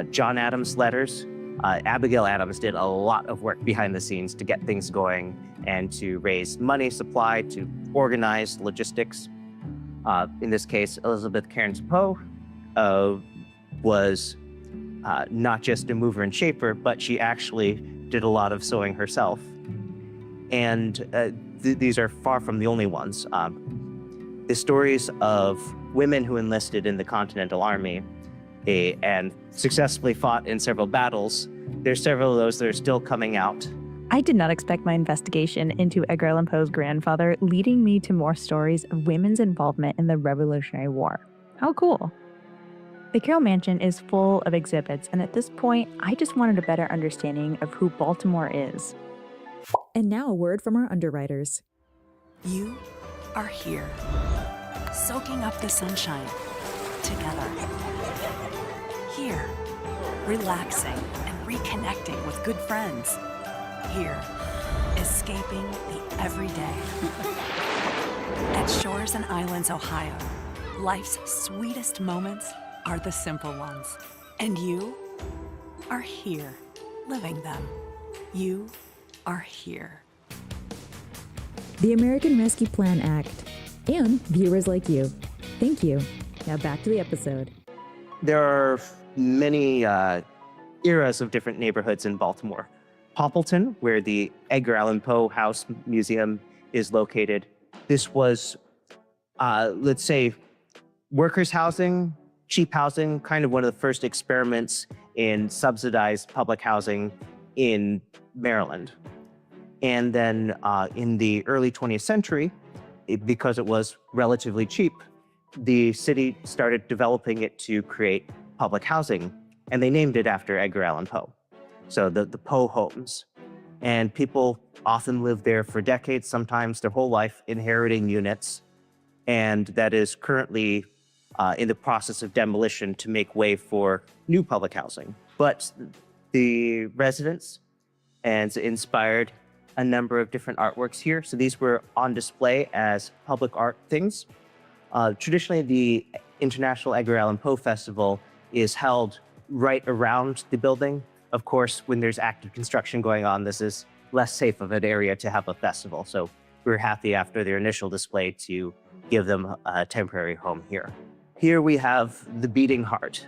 John Adams' letters, Abigail Adams did a lot of work behind the scenes to get things going and to raise money, supply, to organize logistics. In this case, Elizabeth Cairns Poe was not just a mover and shaper, but she actually did a lot of sewing herself. And these are far from the only ones. The stories of women who enlisted in the Continental Army and successfully fought in several battles, there's several of those that are still coming out. I did not expect my investigation into Edgar Allan Poe's grandfather leading me to more stories of women's involvement in the Revolutionary War. How cool. The Carroll Mansion is full of exhibits, and at this point, I just wanted a better understanding of who Baltimore is. And now a word from our underwriters. You are here, soaking up the sunshine together. Here, relaxing and reconnecting with good friends. Here, escaping the everyday. At Shores and Islands, Ohio, life's sweetest moments are the simple ones. And you are here, living them. You are here. The American Rescue Plan Act, and viewers like you. Thank you. Now back to the episode. There are many eras of different neighborhoods in Baltimore. Poppleton, where the Edgar Allan Poe House Museum is located. This was, let's say, workers' housing, cheap housing, kind of one of the first experiments in subsidized public housing in Maryland. And then in the early 20th century, because it was relatively cheap, the city started developing it to create public housing, and they named it after Edgar Allan Poe. So the Poe homes. And people often live there for decades, sometimes their whole life, inheriting units. And that is currently in the process of demolition to make way for new public housing. But the residents and inspired a number of different artworks here. So these were on display as public art things. Traditionally, the International Edgar Allan Poe Festival is held right around the building. Of course, when there's active construction going on, this is less safe of an area to have a festival. So we were happy after their initial display to give them a temporary home here. Here we have The Beating Heart.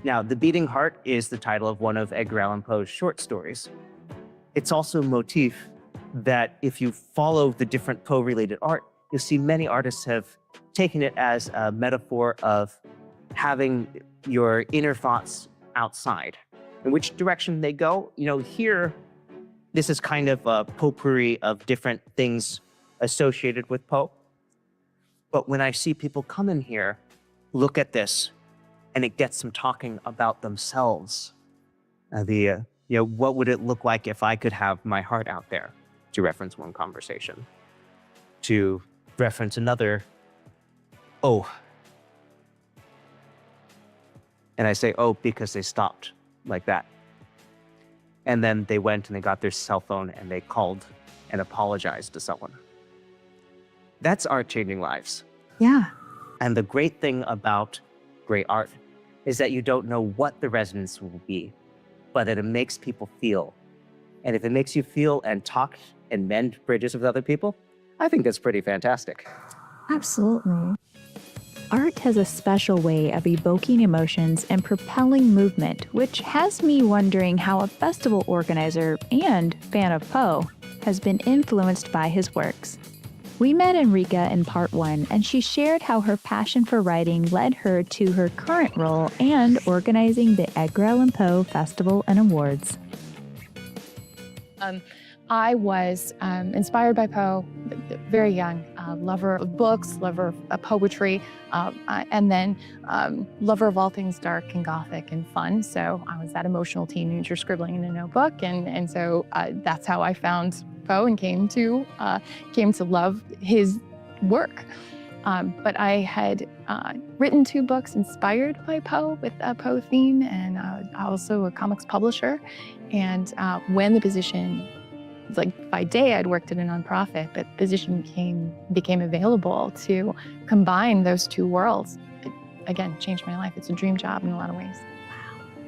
Now, The Beating Heart is the title of one of Edgar Allan Poe's short stories. It's also a motif that if you follow the different Poe-related art, you'll see many artists have taken it as a metaphor of having your inner thoughts outside. In which direction they go, here, this is kind of a potpourri of different things associated with Poe. But when I see people come in here, look at this, and it gets them talking about themselves. What would it look like if I could have my heart out there? To reference one conversation. To reference another, oh. And I say, oh, because they stopped like that. And then they went and they got their cell phone and they called and apologized to someone. That's art changing lives. Yeah. And the great thing about great art is that you don't know what the resonance will be, but that it makes people feel. And if it makes you feel and talk and mend bridges with other people, I think that's pretty fantastic. Absolutely. Art has a special way of evoking emotions and propelling movement, which has me wondering how a festival organizer and fan of Poe has been influenced by his works. We met Enrica in part 1, and she shared how her passion for writing led her to her current role and organizing the Edgar Allan Poe Festival and Awards. I was inspired by Poe, very young, lover of books, lover of poetry, and then lover of all things dark and gothic and fun. So I was that emotional teenager scribbling in a notebook, and so that's how I found Poe and came to love his work. But I had written 2 books inspired by Poe with a Poe theme, and also a comics publisher. And when the position, like by day I'd worked at a nonprofit, but the position became available to combine those 2 worlds. It, again, changed my life. It's a dream job in a lot of ways.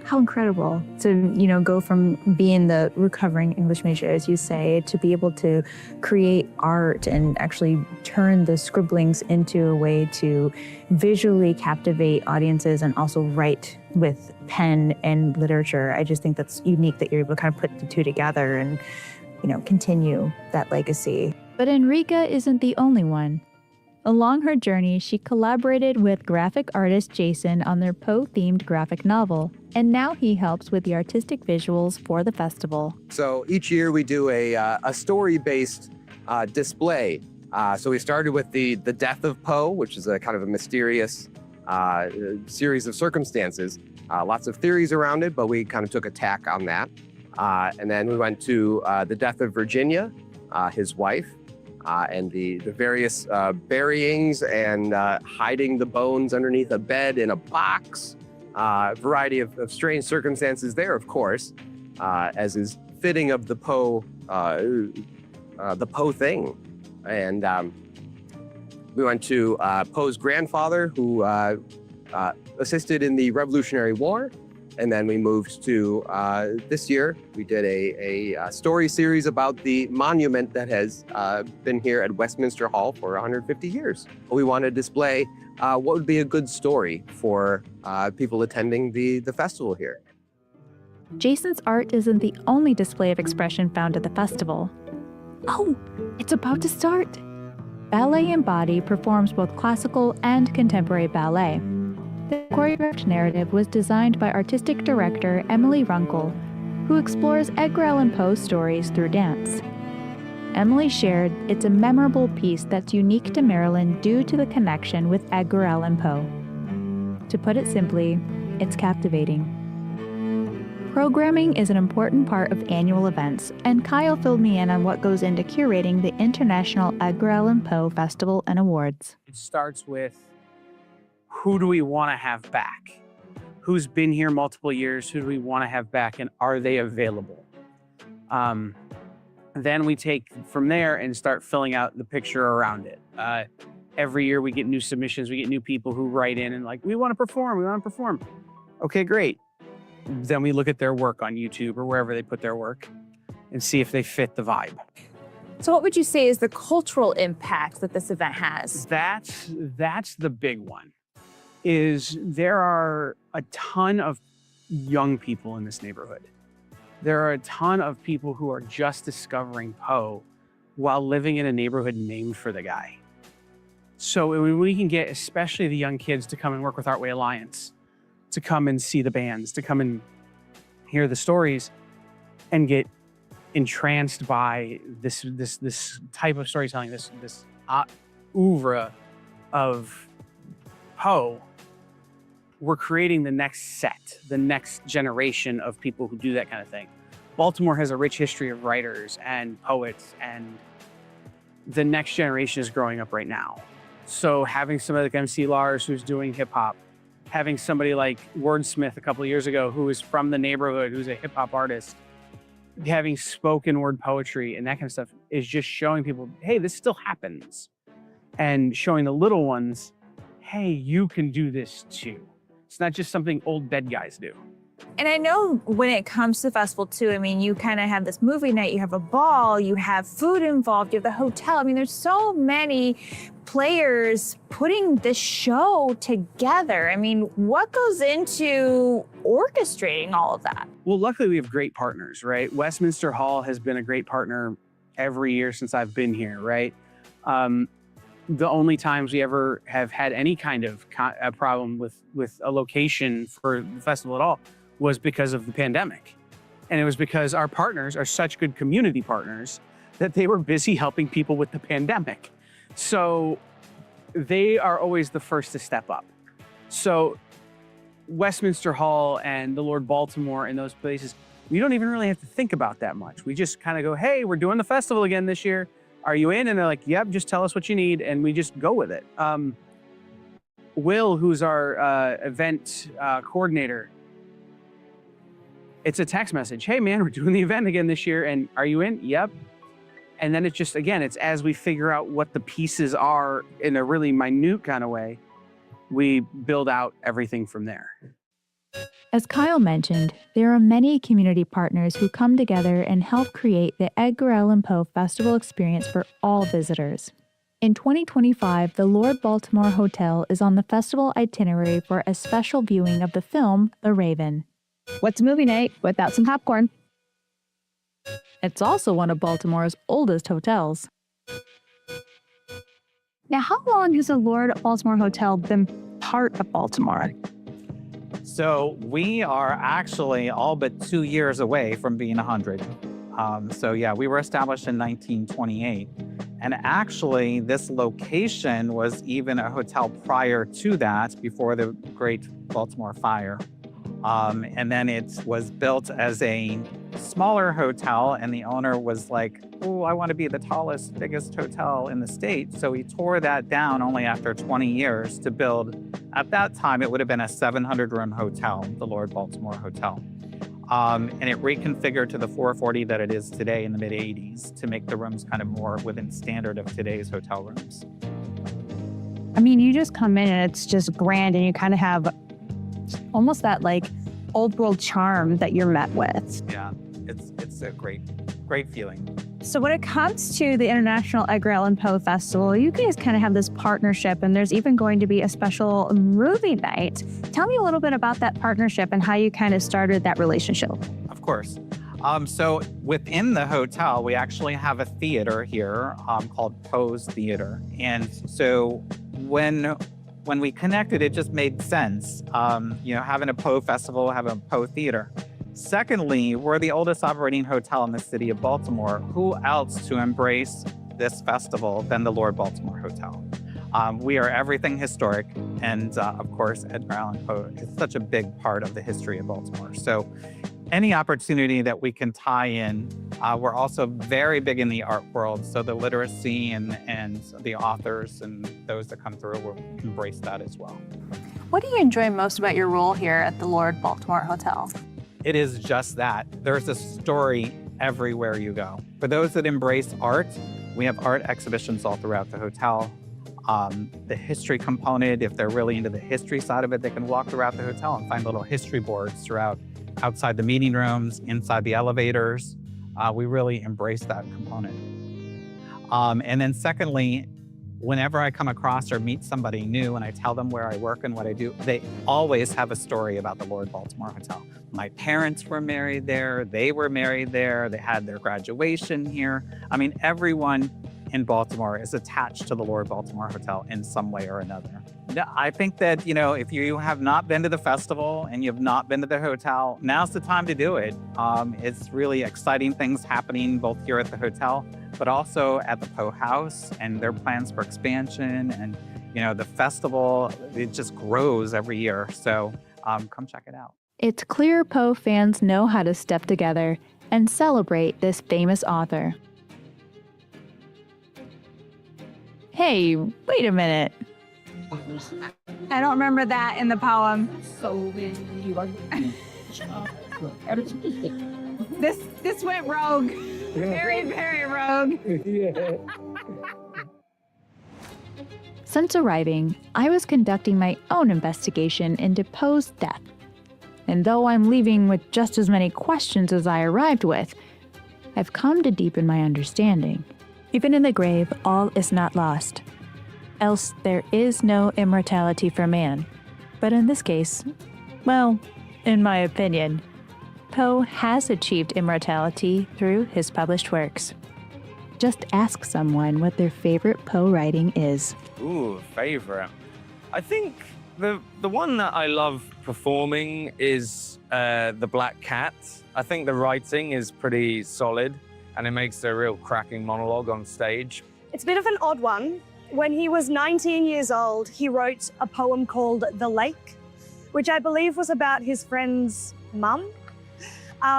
How incredible to, go from being the recovering English major, as you say, to be able to create art and actually turn the scribblings into a way to visually captivate audiences and also write with pen and literature. I just think that's unique that you're able to kind of put the 2 together and, continue that legacy. But Enrica isn't the only one. Along her journey, she collaborated with graphic artist Jason on their Poe-themed graphic novel, and now he helps with the artistic visuals for the festival. So each year we do a story-based display. So we started with the death of Poe, which is a kind of a mysterious series of circumstances. Lots of theories around it, but we kind of took a tack on that. And then we went to the death of Virginia, his wife, and the various buryings and hiding the bones underneath a bed in a box. Variety of strange circumstances there, of course, as is fitting of the Poe thing. And we went to Poe's grandfather, who assisted in the Revolutionary War. And then we moved to this year, we did a story series about the monument that has been here at Westminster Hall for 150 years. We want to display what would be a good story for people attending the festival here. Jason's art isn't the only display of expression found at the festival. Oh, it's about to start! Ballet and Body performs both classical and contemporary ballet. The choreographed narrative was designed by artistic director Emily Runkle, who explores Edgar Allan Poe's stories through dance. Emily shared it's a memorable piece that's unique to Maryland due to the connection with Edgar Allan Poe. To put it simply, it's captivating. Programming is an important part of annual events, and Kyle filled me in on what goes into curating the International Edgar Allan Poe Festival and Awards. It starts with, who do we want to have back? Who's been here multiple years? Who do we want to have back, and are they available? Then we take from there and start filling out the picture around it. Every year we get new submissions, we get new people who write in and like, we want to perform. Okay, great. Then we look at their work on YouTube or wherever they put their work and see if they fit the vibe. So what would you say is the cultural impact that this event has? That's the big one. Is there are a ton of young people in this neighborhood. There are a ton of people who are just discovering Poe while living in a neighborhood named for the guy. So when we can get especially the young kids to come and work with Artway Alliance, to come and see the bands, to come and hear the stories and get entranced by this type of storytelling, this oeuvre of Poe, we're creating the next set, the next generation of people who do that kind of thing. Baltimore has a rich history of writers and poets, and the next generation is growing up right now. So having somebody like MC Lars who's doing hip hop, having somebody like Wordsmith a couple of years ago who is from the neighborhood, who's a hip hop artist, having spoken word poetry and that kind of stuff is just showing people, hey, this still happens. And showing the little ones, hey, you can do this too. It's not just something old dead guys do. And I know when it comes to the festival too, I mean, you kind of have this movie night, you have a ball, you have food involved, you have the hotel. I mean, there's so many players putting this show together. I mean, what goes into orchestrating all of that? Well, luckily we have great partners, right? Westminster Hall has been a great partner every year since I've been here, right? The only times we ever have had any kind of a problem with a location for the festival at all was because of the pandemic. And it was because our partners are such good community partners that they were busy helping people with the pandemic. So they are always the first to step up. So Westminster Hall and the Lord Baltimore and those places, we don't even really have to think about that much. We just kind of go, hey, we're doing the festival again this year. Are you in? And they're like, yep, just tell us what you need. And we just go with it. Will, who's our event coordinator, it's a text message. Hey man, we're doing the event again this year. And are you in? Yep. And then it's just, again, it's as we figure out what the pieces are in a really minute kind of way, we build out everything from there. As Kyle mentioned, there are many community partners who come together and help create the Edgar Allan Poe Festival experience for all visitors. In 2025, the Lord Baltimore Hotel is on the festival itinerary for a special viewing of the film The Raven. What's movie night without some popcorn? It's also one of Baltimore's oldest hotels. Now, how long has the Lord Baltimore Hotel been part of Baltimore? So we are actually all but 2 years away from being 100. So yeah, we were established in 1928. And actually, this location was even a hotel prior to that, before the Great Baltimore Fire. And then it was built as a smaller hotel, and the owner was like, oh, I want to be the tallest, biggest hotel in the state. So he tore that down only after 20 years to build, at that time, it would have been a 700-room hotel, the Lord Baltimore Hotel. And it reconfigured to the 440 that it is today in the mid-'80s to make the rooms kind of more within standard of today's hotel rooms. I mean, you just come in and it's just grand, and you kind of have almost that like old world charm that you're met with. Yeah, it's a great feeling. So when it comes to the International Edgar Allan Poe Festival, you guys kind of have this partnership, and there's even going to be a special movie night. Tell me a little bit about that partnership and how you kind of started that relationship. Of course. So within the hotel, we actually have a theater here called Poe's Theater. And so when we connected, it just made sense, having a Poe Festival, having a Poe Theater. Secondly, we're the oldest operating hotel in the city of Baltimore. Who else to embrace this festival than the Lord Baltimore Hotel? We are everything historic, and of course, Edgar Allan Poe is such a big part of the history of Baltimore. So any opportunity that we can tie in, we're also very big in the art world, so the literacy and the authors and those that come through will embrace that as well. What do you enjoy most about your role here at the Lord Baltimore Hotel? It is just that. There's a story everywhere you go. For those that embrace art, we have art exhibitions all throughout the hotel. The history component, if they're really into the history side of it, they can walk throughout the hotel and find little history boards throughout, outside the meeting rooms, inside the elevators. We really embrace that component. And then secondly, whenever I come across or meet somebody new and I tell them where I work and what I do, they always have a story about the Lord Baltimore Hotel. My parents were married there, they were married there, they had their graduation here. I mean, everyone in Baltimore is attached to the Lord Baltimore Hotel in some way or another. I think that, if you have not been to the festival and you have not been to the hotel, now's the time to do it. It's really exciting things happening both here at the hotel, but also at the Poe House, and their plans for expansion. And, the festival, it just grows every year. So come check it out. It's clear Poe fans know how to step together and celebrate this famous author. Hey, wait a minute. I don't remember that in the poem. This went rogue. Very, very rogue. Since arriving, I was conducting my own investigation into Poe's death. And though I'm leaving with just as many questions as I arrived with, I've come to deepen my understanding. Even in the grave, all is not lost. Else there is no immortality for man. But in this case, well, in my opinion, Poe has achieved immortality through his published works. Just ask someone what their favorite Poe writing is. Ooh, favorite. I think the one that I love performing is The Black Cat. I think the writing is pretty solid and it makes a real cracking monologue on stage. It's a bit of an odd one. When he was 19 years old, he wrote a poem called The Lake, which I believe was about his friend's mum.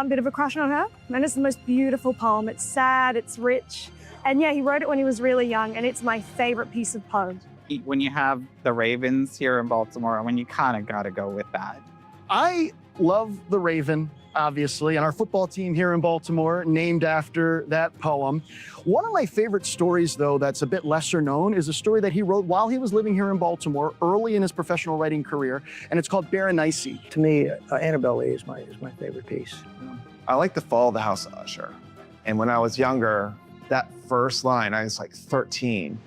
Bit of a crush on her. And it's the most beautiful poem. It's sad, it's rich. And yeah, he wrote it when he was really young, and it's my favorite piece of poem. When you have the Ravens here in Baltimore, you kind of got to go with that. I love the Raven, obviously, and our football team here in Baltimore named after that poem. One of my favorite stories, though, that's a bit lesser known is a story that he wrote while he was living here in Baltimore early in his professional writing career, and it's called Berenice. To me, Annabelle Lee is my favorite piece. I like The Fall of the House of Usher. And when I was younger, that first line, I was like 13,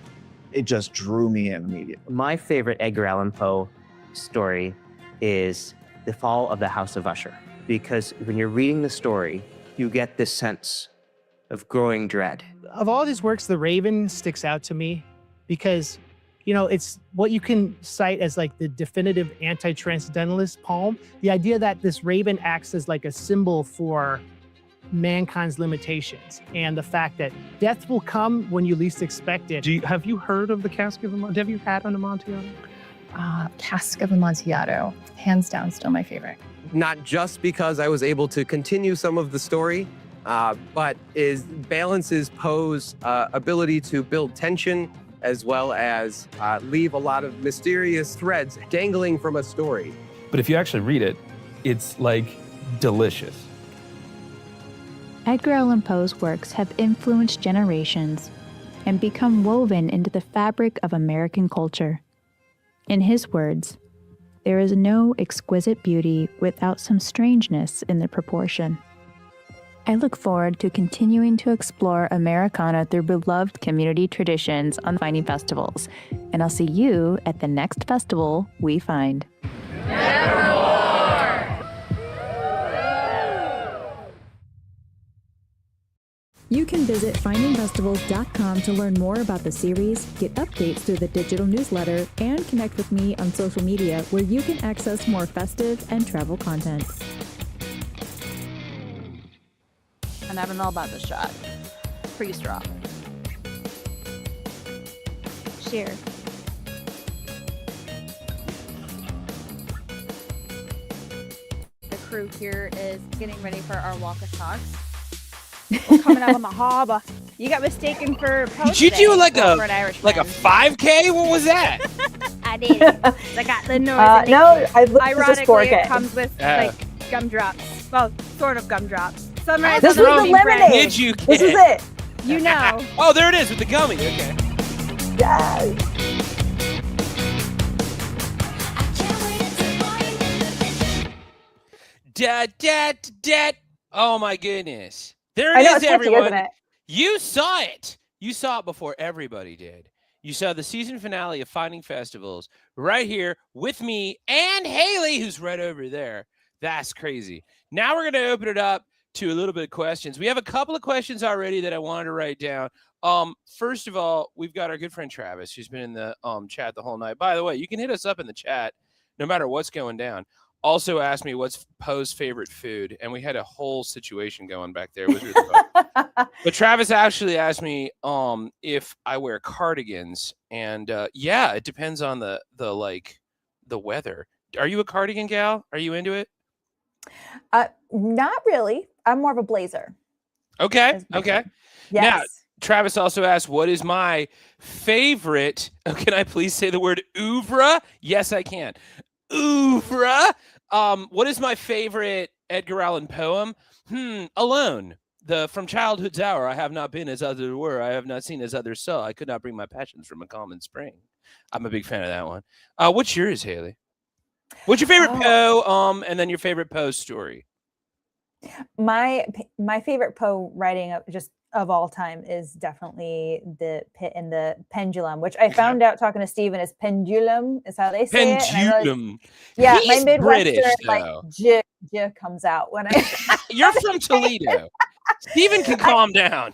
it just drew me in immediately. My favorite Edgar Allan Poe story is The Fall of the House of Usher, because when you're reading the story, you get this sense of growing dread. Of all his works, The Raven sticks out to me because, you know, it's what you can cite as like the definitive anti-transcendentalist poem. The idea that this raven acts as like a symbol for mankind's limitations and the fact that death will come when you least expect it. Have you heard of the Cask of Amontillado? Have you had an Amontillado? Cask of Amontillado, hands down, still my favorite. Not just because I was able to continue some of the story, but balances Poe's ability to build tension as well as leave a lot of mysterious threads dangling from a story. But if you actually read it, it's like delicious. Edgar Allan Poe's works have influenced generations and become woven into the fabric of American culture. In his words, there is no exquisite beauty without some strangeness in the proportion. I look forward to continuing to explore Americana through beloved community traditions on finding festivals, and I'll see you at the next festival we find. You can visit findingfestivals.com to learn more about the series, get updates through the digital newsletter, and connect with me on social media where you can access more festive and travel content. I never know about this shot. Pre-straw. Share. The crew here is getting ready for our walk of talks. We're coming out on the harbor. You got mistaken for Poe Did you today, do like for an Irishman. a 5K? What was that? I did. I got the noise. No, I looked at this Ironically, 4K. it comes with like gumdrops. Well, sort of gumdrops. Sunrise This on was the the Morning Bread. lemonade. Did you This is get? it. You know. Oh, there it is with the gummy. Okay. Yes. Da. Oh my goodness. There I it know, is, it's catchy, everyone. isn't it? You saw it. You saw it before everybody did. You saw the season finale of Finding Festivals right here with me and Haley, who's right over there. That's crazy. Now we're going to open it up to a little bit of questions. We have a couple of questions already that I wanted to write down. First of all, we've got our good friend Travis, who's been in the chat the whole night. By the way, you can hit us up in the chat no matter what's going down. Also asked me what's Poe's favorite food, and we had a whole situation going back there. It was really fun. But Travis actually asked me if I wear cardigans, and yeah, it depends on the weather. Are you a cardigan gal? Are you into it? Not really. I'm more of a blazer. Okay. Okay. Yes. Now, Travis also asked, what is my favorite? Oh, can I please say the word oeuvre? Yes, I can. Oeuvre. What is my favorite Edgar Allan poem? Alone. The From Childhood's Hour, I have not been as others were, I have not seen as others saw, I could not bring my passions from a common spring. I'm a big fan of that one. What's yours, Haley? What's your favorite Poe? And then your favorite Poe story? My favorite Poe writing of all time is definitely The Pit and the Pendulum, which I found out talking to Steven is pendulum is how they say it. Pendulum. Yeah, He's my Midwestern British, like though. j comes out when I. You're from Toledo. Steven can calm down.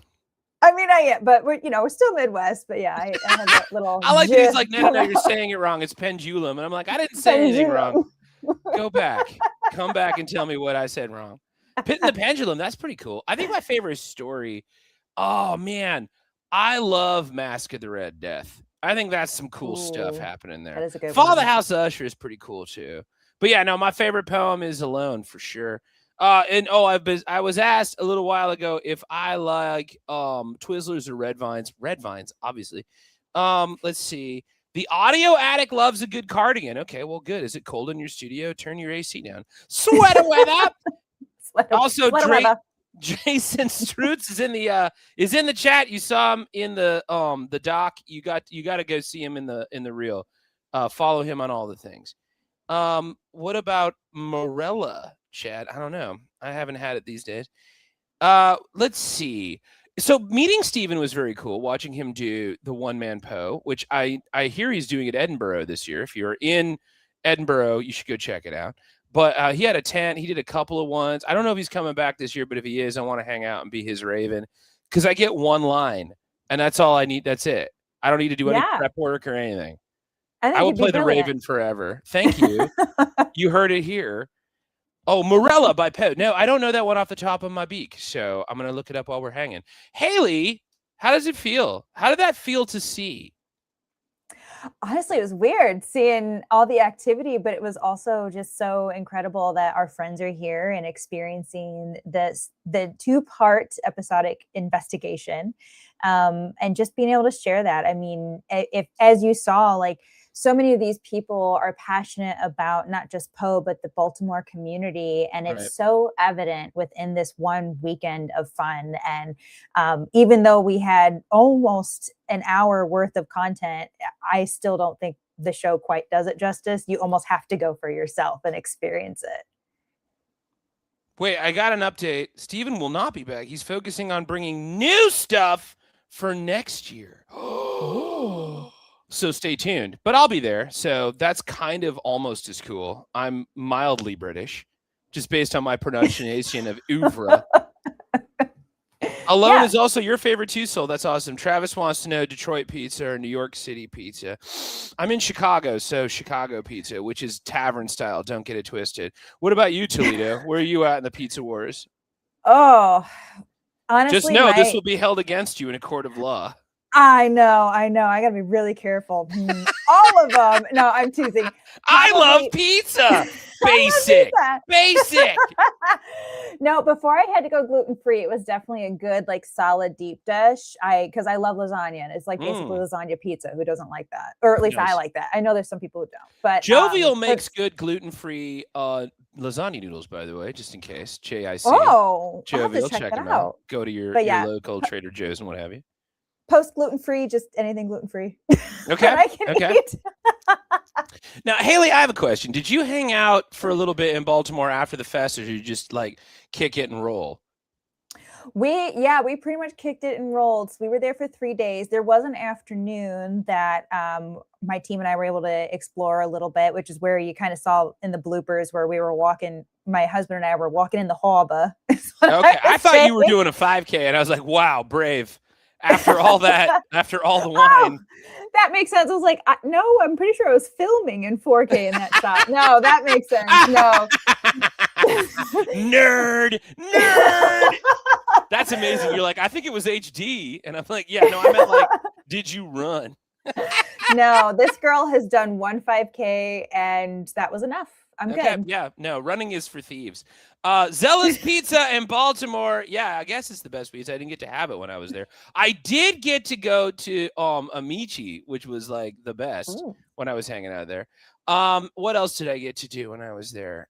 I mean, I am, but we're still Midwest. But yeah, I have that little. I like that he's like, no, come you're out. saying it wrong. It's pendulum, and I'm like, I didn't say anything wrong. Go back, come back, and tell me what I said wrong. Pit and the Pendulum. That's pretty cool. I think my favorite story. Oh man, I love Mask of the Red Death. I think that's some cool stuff happening there. That is a good Fall of one. the House of Usher is pretty cool too. But yeah, no, my favorite poem is Alone for sure. I was asked a little while ago if I like Twizzlers or Red Vines. Red Vines, obviously. Let's see. The Audio Addict loves a good cardigan. Okay, well, good. Is it cold in your studio? Turn your AC down. Sweater weather. Also, Jason Strutz is in the chat. You saw him in the doc. You got to go see him in the reel. Follow him on all the things. What about Morella, Chad? I don't know. I haven't had it these days. Let's see. So meeting Steven was very cool. Watching him do the one-man Poe, which I hear he's doing at Edinburgh this year. If you're in Edinburgh, you should go check it out. But he had a tent. He did a couple of ones. I don't know if he's coming back this year, but if he is, I want to hang out and be his Raven because I get one line, and that's all I need. That's it. I don't need to do any prep work or anything. I will play the Raven forever. Thank you. You heard it here. Oh, Morella by Poe. No, I don't know that one off the top of my beak, so I'm going to look it up while we're hanging. Haley, how does it feel? How did that feel to see? Honestly, it was weird seeing all the activity, but it was also just so incredible that our friends are here and experiencing the 2-part episodic investigation, and just being able to share that. I mean, if as you saw, like so many of these people are passionate about not just Poe, but the Baltimore community. And it's so evident within this one weekend of fun. And even though we had almost an hour worth of content, I still don't think the show quite does it justice. You almost have to go for yourself and experience it. Wait, I got an update. Steven will not be back. He's focusing on bringing new stuff for next year. So stay tuned, but I'll be there. So that's kind of almost as cool. I'm mildly British, just based on my pronunciation of oeuvre. Alone is also your favorite too, Soul. That's awesome. Travis wants to know Detroit pizza or New York City pizza. I'm in Chicago, so Chicago pizza, which is tavern style. Don't get it twisted. What about you, Toledo? Where are you at in the pizza wars? Oh, honestly, just know this will be held against you in a court of law. I know. I got to be really careful. All of them. No, I'm teasing. I love pizza. Basic. Basic. No, before I had to go gluten-free, it was definitely a good, like, solid deep dish. Because I love lasagna, and it's like basically lasagna pizza. Who doesn't like that? Or at least I like that. I know there's some people who don't. But Jovial makes good gluten-free lasagna noodles, by the way, just in case. JIC. Oh, Jovial, check them out. Go to your local Trader Joe's and what have you. Post gluten-free, just anything gluten-free. Okay. I can eat. Now, Haley, I have a question. Did you hang out for a little bit in Baltimore after the fest, or did you just like kick it and roll? We pretty much kicked it and rolled. So we were there for 3 days. There was an afternoon that my team and I were able to explore a little bit, which is where you kind of saw in the bloopers where we were walking. My husband and I were walking in the harbor. Okay, I thought you were doing a 5K, and I was like, wow, brave. After all that, after all the wine. Oh, that makes sense. I was like, no, I'm pretty sure I was filming in 4K in that shot. No, that makes sense. No. Nerd. That's amazing. You're like, I think it was HD. And I'm like, yeah, no, I meant like, did you run? No, this girl has done one 5K and that was enough. I'm Okay, good. yeah, no, running is for thieves. Zella's Pizza in Baltimore. Yeah, I guess it's the best pizza. I didn't get to have it when I was there. I did get to go to Amici, which was like the best when I was hanging out there. What else did I get to do when I was there?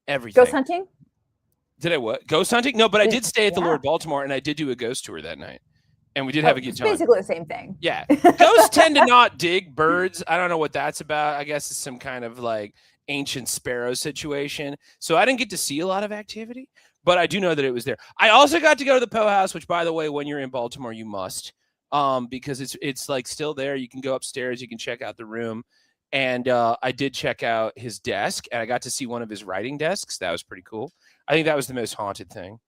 Everything. Ghost hunting? Did I what? Ghost hunting? No, but I did stay at the Lord Baltimore, and I did do a ghost tour that night. And we did have a good It's time. basically the same thing. Yeah. Ghosts tend to not dig birds. I don't know what that's about. I guess it's some kind of like ancient sparrow situation. So I didn't get to see a lot of activity, but I do know that it was there. I also got to go to the Poe House, which, by the way, when you're in Baltimore, you must, because it's like still there. You can go upstairs. You can check out the room. And I did check out his desk, and I got to see one of his writing desks. That was pretty cool. I think that was the most haunted thing.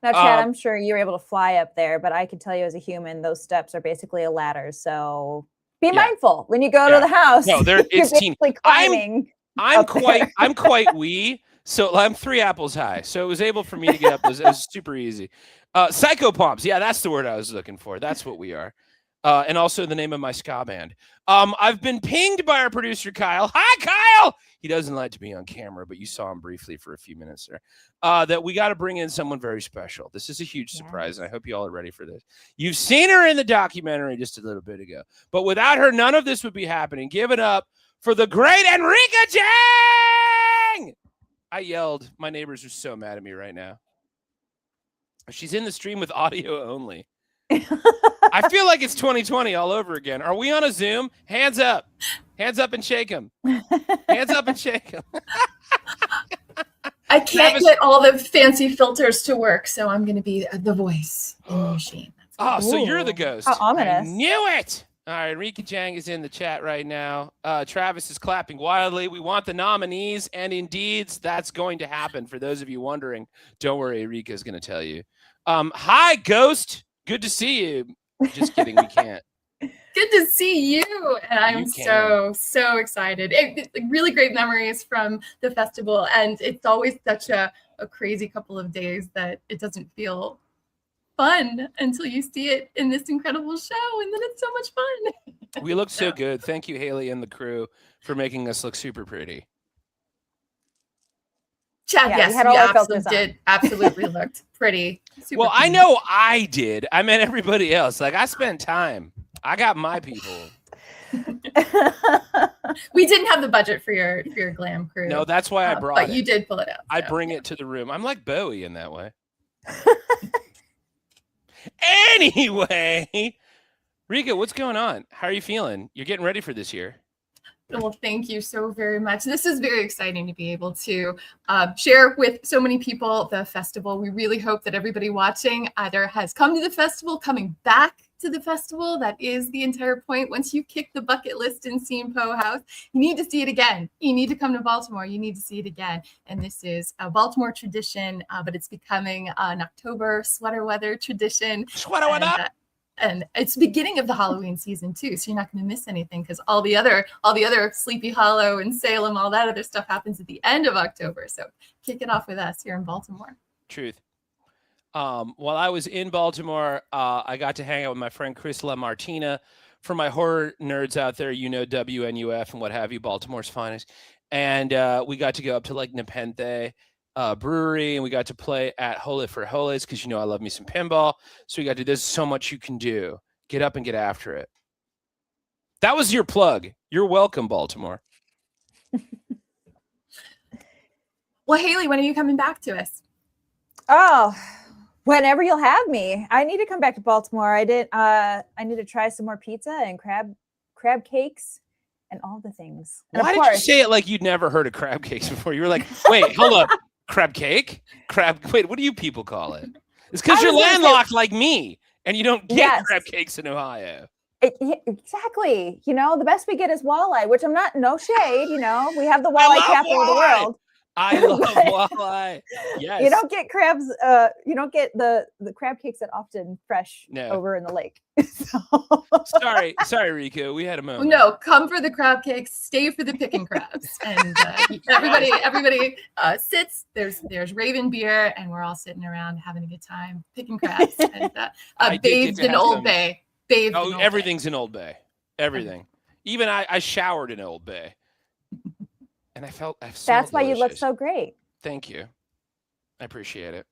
Now, Chad, I'm sure you were able to fly up there, but I can tell you as a human, those steps are basically a ladder. So be mindful when you go to the house. No, it's teeny. Climbing. I'm quite wee, so I'm 3 apples high. So it was able for me to get up. It was super easy. Psychopomps. Yeah, that's the word I was looking for. That's what we are. And also the name of my ska band. I've been pinged by our producer, Kyle. Hi, Kyle! He doesn't like to be on camera, but you saw him briefly for a few minutes there. That we got to bring in someone very special. This is a huge surprise, and I hope you all are ready for this. You've seen her in the documentary just a little bit ago, but without her, none of this would be happening. Give it up for the great Enrica Jang! I yelled. My neighbors are so mad at me right now. She's in the stream with audio only. I feel like it's 2020 all over again. Are we on a Zoom? Hands up. Hands up and shake them. Hands up and shake them. I can't get all the fancy filters to work, so I'm going to be the voice in the machine. Oh, so you're the ghost. How ominous. I knew it. All right, Enrica Jang is in the chat right now. Travis is clapping wildly. We want the nominees, and indeed, that's going to happen. For those of you wondering, don't worry, Enrica is going to tell you. Hi, Ghost. Good to see you. Just kidding, we can't. Good to see you. And I'm so excited. Really great memories from the festival. And it's always such a crazy couple of days that it doesn't feel fun until you see it in this incredible show. And then it's so much fun. We look so good. Thank you, Haley and the crew, for making us look super pretty. Chad, yes, we absolutely looked pretty. Super well, I know I did. I meant everybody else. Like, I spent time. I got my people. We didn't have the budget for your glam crew. No, that's why I brought it. But you did pull it out. I bring it to the room. I'm like Bowie in that way. Anyway, Rika, what's going on? How are you feeling? You're getting ready for this year. Well, thank you so very much. This is very exciting to be able to share with so many people the festival. We really hope that everybody watching either has come to the festival, coming back to the festival. That is the entire point. Once you kick the bucket list and seen Poe House, you need to see it again. You need to come to Baltimore. You need to see it again. And this is a Baltimore tradition, but it's becoming an October sweater weather tradition. Sweater weather. And it's the beginning of the Halloween season too, so you're not going to miss anything because all the other Sleepy Hollow and Salem, all that other stuff happens at the end of October. So kick it off with us here in Baltimore. Truth. While I was in Baltimore, I got to hang out with my friend Chris LaMartina. For my horror nerds out there, you know WNUF and what have you, Baltimore's finest. And we got to go up to like Nepenthe brewery, and we got to play at Hole for Holes because, you know, I love me some pinball. So we got to do, there's so much you can do. Get up and get after it. That was your plug. You're welcome, Baltimore. Well, Haley, when are you coming back to us? Oh, whenever you'll have me. I need to come back to Baltimore. I need to try some more pizza and crab cakes and all the things. And why did you say it like you'd never heard of crab cakes before? You were like, wait, hold up. Crab cake? Wait, what do you people call it? It's because you're landlocked like me and you don't get crab cakes in Ohio. Exactly. You know, the best we get is walleye, which I'm not, no shade, you know, we have the walleye capital of the world. I love walleye. Yes. You don't get crabs, you don't get the crab cakes that often fresh over in the lake. Sorry, Rico. We had a moment. No, come for the crab cakes, stay for the picking crabs. And everybody sits. There's Raven beer, and we're all sitting around having a good time picking crabs and bathed in Old Bay. Everything's in Old Bay. Everything. Even I showered in Old Bay. and I smelled That's why you look delicious. so great. Thank you. I appreciate it.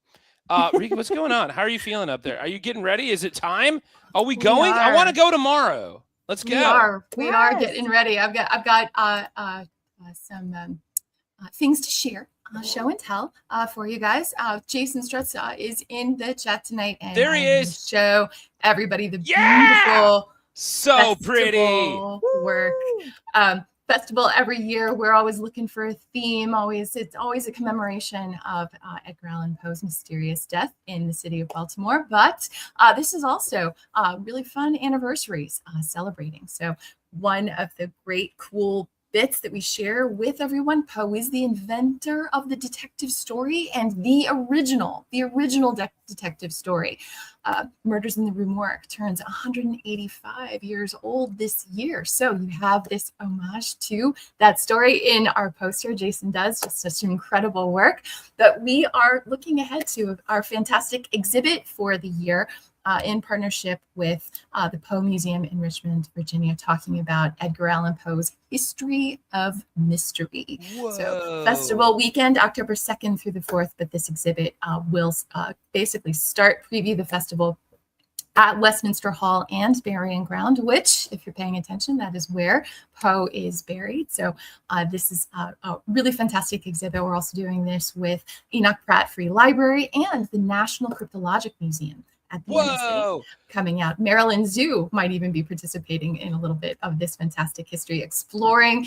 Rika, what's going on? How are you feeling up there? Are you getting ready? Is it time? Are we going? I want to go tomorrow. Let's go. We are getting ready. I've got some things to share, show and tell for you guys. Jason Strutz is in the chat tonight, and there he is. Show everybody the beautiful, so pretty work. Festival every year. We're always looking for a theme. It's always a commemoration of Edgar Allan Poe's mysterious death in the city of Baltimore. But this is also really fun anniversaries celebrating. So one of the great, cool bits that we share with everyone, Poe is the inventor of the detective story and the original detective story. Murders in the Rue Morgue turns 185 years old this year. So you have this homage to that story in our poster. Jason does just such incredible work. But we are looking ahead to our fantastic exhibit for the year, in partnership with the Poe Museum in Richmond, Virginia, talking about Edgar Allan Poe's history of mystery. Whoa. So festival weekend, October 2nd through the 4th, but this exhibit will basically preview the festival at Westminster Hall and Burying Ground, which, if you're paying attention, that is where Poe is buried. So this is a really fantastic exhibit. We're also doing this with Enoch Pratt Free Library and the National Cryptologic Museum at the NSA coming out. Maryland Zoo might even be participating in a little bit of this fantastic history, exploring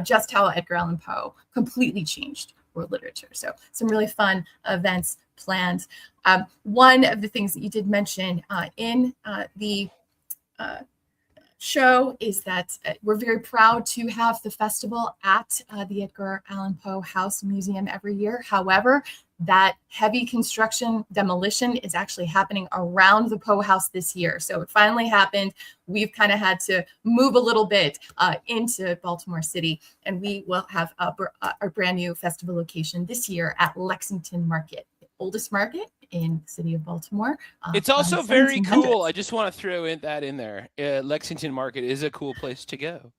just how Edgar Allan Poe completely changed world literature. So some really fun events planned. One of the things that you did mention in the show is that we're very proud to have the festival at the Edgar Allan Poe House Museum every year. However, that heavy construction demolition is actually happening around the Poe House this year. So it finally happened. We've kind of had to move a little bit into Baltimore City, and we will have our brand new festival location this year at Lexington Market, the oldest market in the city of Baltimore. It's also very cool. I just want to throw that in there. Lexington Market is a cool place to go.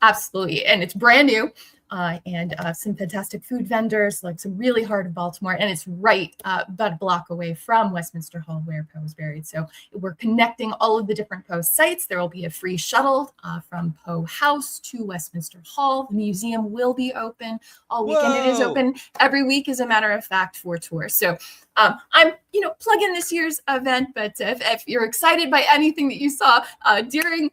Absolutely. And it's brand new. And some fantastic food vendors, like some really heart of Baltimore. And it's right about a block away from Westminster Hall, where Poe is buried. So we're connecting all of the different Poe sites. There will be a free shuttle from Poe House to Westminster Hall. The museum will be open all weekend. It is open every week, as a matter of fact, for tours. So I'm, plugging this year's event, but if you're excited by anything that you saw during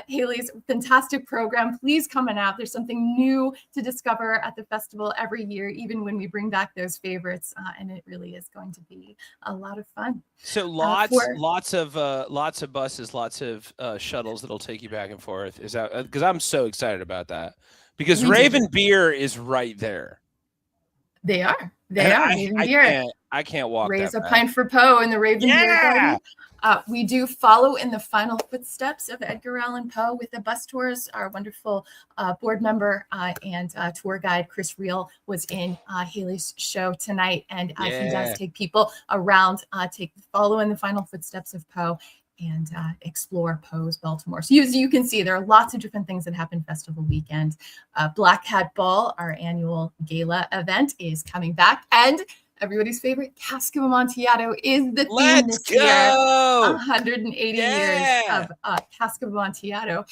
Haley's fantastic program, please come on out. There's something new to discover at the festival every year, even when we bring back those favorites, and it really is going to be a lot of fun. So lots of buses, lots of shuttles that'll take you back and forth. Is that because I'm so excited about that? Because Raven Beer is right there. They are. I can't walk. Raise a pint for Poe in the Raven Beer Garden. We do follow in the final footsteps of Edgar Allan Poe with the bus tours. Our wonderful board member and tour guide, Chris Reel, was in Haley's show tonight. And he does take people around, follow in the final footsteps of Poe and explore Poe's Baltimore. So you can see there are lots of different things that happen festival weekend. Black Hat Ball, our annual gala event, is coming back. And everybody's favorite Cask of Amontillado is the theme this year. 180 years of Cask of Amontillado.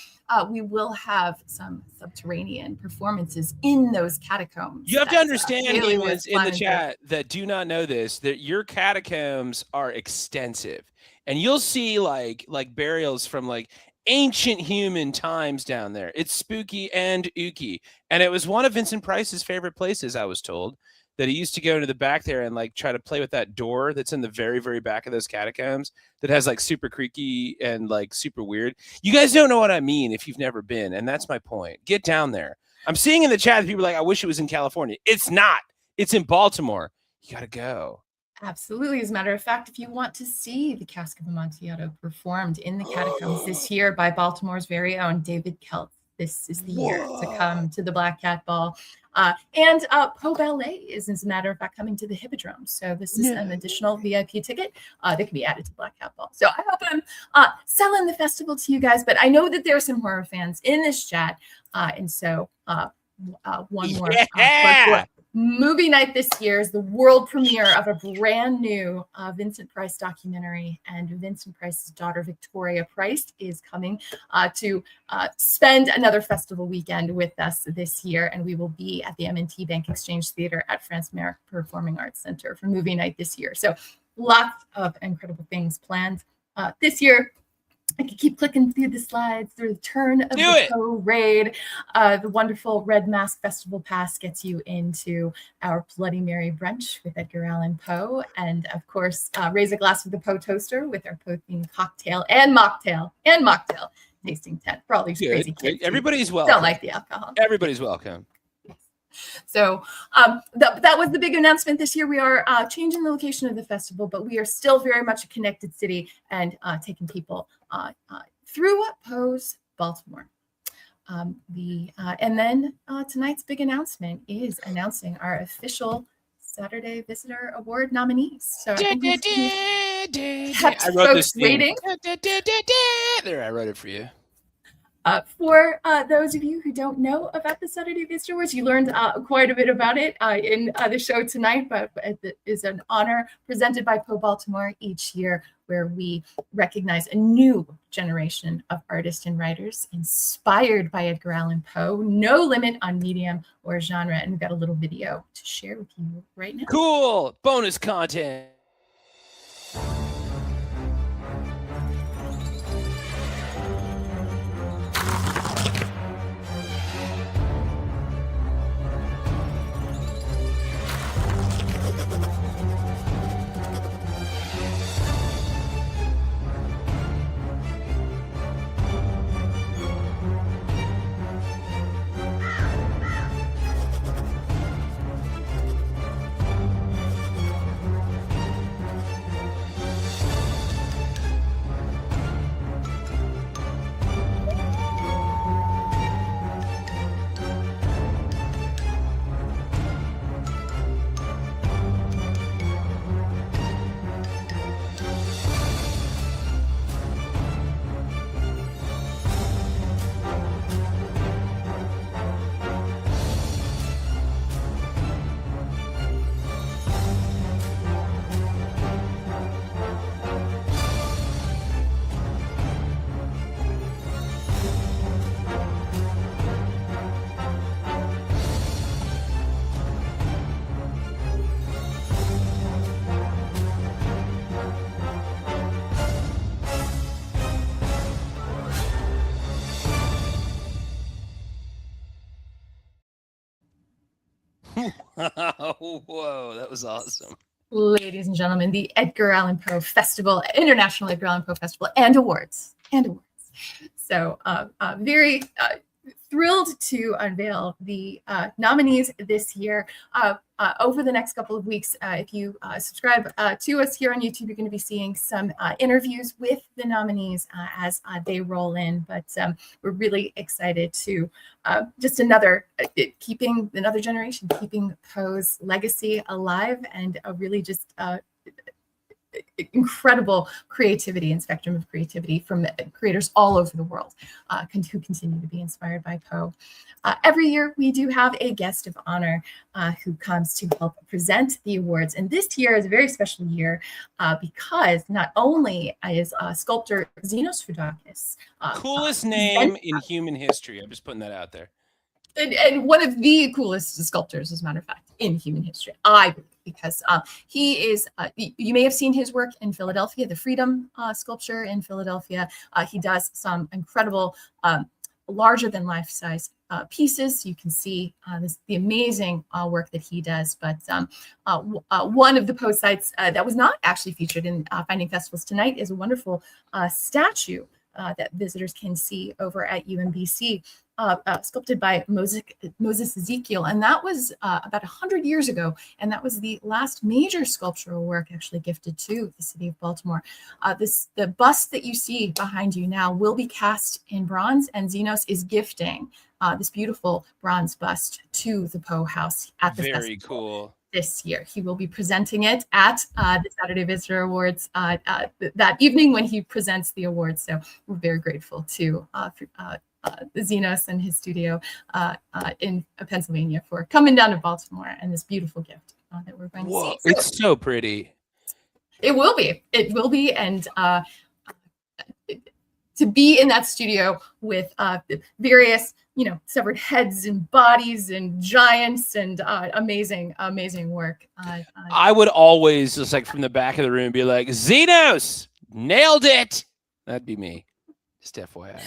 We will have some subterranean performances in those catacombs. You have to understand, humans in the chat that do not know this, that your catacombs are extensive. And you'll see like burials from like ancient human times down there. It's spooky and ooky. And it was one of Vincent Price's favorite places, I was told, that he used to go into the back there and like try to play with that door that's in the very, very back of those catacombs that has like super creaky and like super weird. You guys don't know what I mean if you've never been. And that's my point. Get down there. I'm seeing in the chat that people are like, I wish it was in California. It's not. It's in Baltimore. You got to go. Absolutely. As a matter of fact, if you want to see the Cask of Amontillado performed in the catacombs this year by Baltimore's very own David Kelth, this is the year to come to the Black Cat Ball. And Poe Ballet is, as a matter of fact, coming to the Hippodrome. So this is an additional VIP ticket that can be added to Black Cat Ball. So I hope I'm selling the festival to you guys, but I know that there are some horror fans in this chat. And so one more. Yeah! Movie night this year is the world premiere of a brand new Vincent Price documentary, and Vincent Price's daughter Victoria Price is coming to spend another festival weekend with us this year, and we will be at the M&T Bank Exchange Theater at France Merrick Performing Arts Center for movie night this year. So lots of incredible things planned this year. I could keep clicking through the slides. The return of the Poe Raid. The wonderful Red Mask Festival Pass gets you into our Bloody Mary brunch with Edgar Allan Poe. And of course, raise a glass with the Poe toaster with our Poe-themed cocktail and mocktail tasting tent for all these crazy kids. Everybody's welcome. Don't like the alcohol. Everybody's welcome. So that was the big announcement this year. We are changing the location of the festival, but we are still very much a connected city and taking people through Poe's Baltimore. And then tonight's big announcement is announcing our official Saturday Visitor Award nominees. So I think kept folks waiting. There, I wrote it for you. For those of you who don't know about the Saturday Visitor Awards, you learned quite a bit about it in the show tonight, but it is an honor presented by Poe Baltimore each year where we recognize a new generation of artists and writers inspired by Edgar Allan Poe, no limit on medium or genre. And we've got a little video to share with you right now. Cool. Bonus content. Whoa, that was awesome. Ladies and gentlemen, the Edgar Allan Poe Festival, International Edgar Allan Poe Festival, and awards. So very thrilled to unveil the nominees this year. Over the next couple of weeks, if you subscribe to us here on YouTube, you're going to be seeing some interviews with the nominees as they roll in. But we're really excited to just keeping another generation, keeping Poe's legacy alive, and really just incredible creativity and spectrum of creativity from creators all over the world who continue to be inspired by Poe. Every year we do have a guest of honor who comes to help present the awards, and this year is a very special year because not only is sculptor Zenos Foudakis coolest name in human history. I'm just putting that out there. And one of the coolest sculptors, as a matter of fact, in human history, I believe, because he is, you may have seen his work in Philadelphia, the Freedom sculpture in Philadelphia. He does some incredible, larger than life-size pieces. You can see the amazing work that he does. But one of the Poe sites that was not actually featured in Finding Festivals tonight is a wonderful statue that visitors can see over at UMBC. Sculpted by Moses Ezekiel, and that was about 100 years ago, and that was the last major sculptural work actually gifted to the city of Baltimore. The bust that you see behind you now will be cast in bronze, and Zenos is gifting this beautiful bronze bust to the Poe House at the festival. Very cool. This year, he will be presenting it at the Saturday Visitor Awards that evening when he presents the awards. So we're very grateful to Zenos and his studio in Pennsylvania for coming down to Baltimore and this beautiful gift that we're going to see. So It's so pretty. it will be. It will be. And to be in that studio with various, severed heads and bodies and giants and amazing work. I would always just like from the back of the room be like, Zenos, nailed it. That'd be me. Just FYI.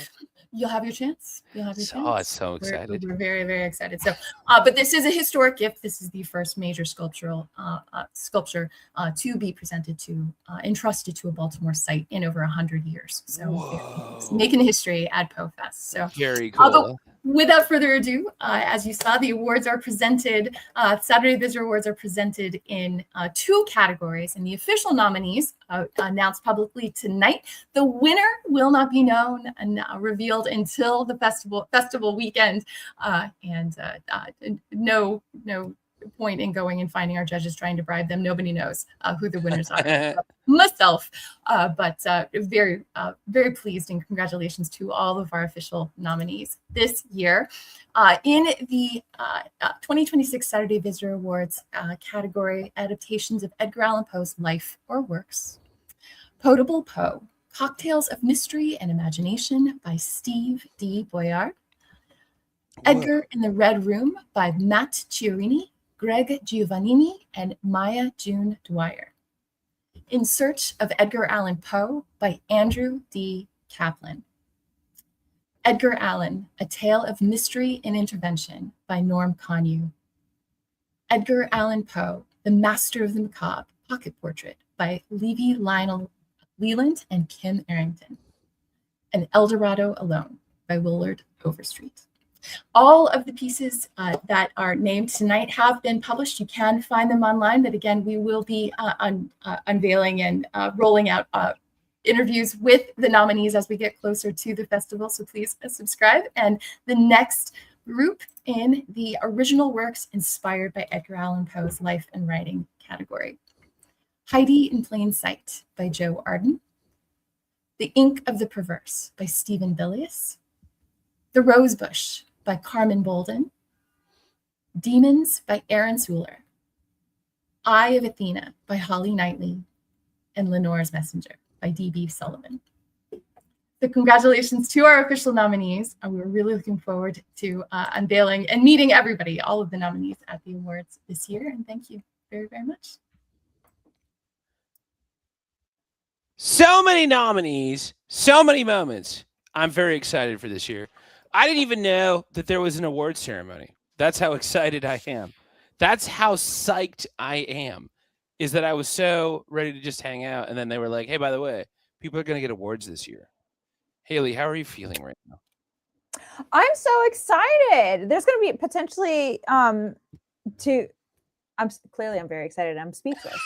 You'll have your chance. You'll have your chance. Oh, it's so excited. We're very, very excited. So, but this is a historic gift. This is the first major sculpture to be presented to, entrusted to a Baltimore site in over 100 years. So, making history at Poe Fest. So, very cool. But without further ado, as you saw, the awards are presented. Saturday Visitor Awards are presented in 2 categories, and the official nominees announced publicly tonight. The winner will not be known and revealed until the festival weekend, and no point in going and finding our judges trying to bribe them. Nobody knows who the winners are. Myself, but very pleased, and congratulations to all of our official nominees this year. In the 2026 Saturday Visitor Awards category, adaptations of Edgar Allan Poe's life or works. Potable Poe, Cocktails of Mystery and Imagination by Steve D. Boyard. Edgar in the Red Room by Matt Chiarini, Greg Giovannini, and Maya June Dwyer. In Search of Edgar Allan Poe by Andrew D. Kaplan. Edgar Allan, A Tale of Mystery and Intervention by Norm Connew. Edgar Allan Poe, The Master of the Macabre, Pocket Portrait by Levi Lionel Leland and Kim Arrington. And El Dorado Alone by Willard Overstreet. All of the pieces that are named tonight have been published. You can find them online, but again, we will be unveiling and rolling out interviews with the nominees as we get closer to the festival, so please subscribe. And the next group in the original works inspired by Edgar Allan Poe's life and writing category. Heidi in Plain Sight by Joe Arden. The Ink of the Perverse by Stephen Bilius. The Rosebush by Carmen Bolden. Demons by Aaron Suler. Eye of Athena by Holly Knightley. And Lenore's Messenger by D.B. Sullivan. So congratulations to our official nominees. We're really looking forward to unveiling and meeting everybody, all of the nominees at the awards this year. And thank you very, very much. So many nominees, so many moments. I'm very excited for this year. I didn't even know that there was an award ceremony. That's how excited I am. That's how psyched I am, is that I was so ready to just hang out. And then they were like, hey, by the way, people are going to get awards this year. Haley, how are you feeling right now? I'm so excited. There's going to be potentially I'm very excited. I'm speechless.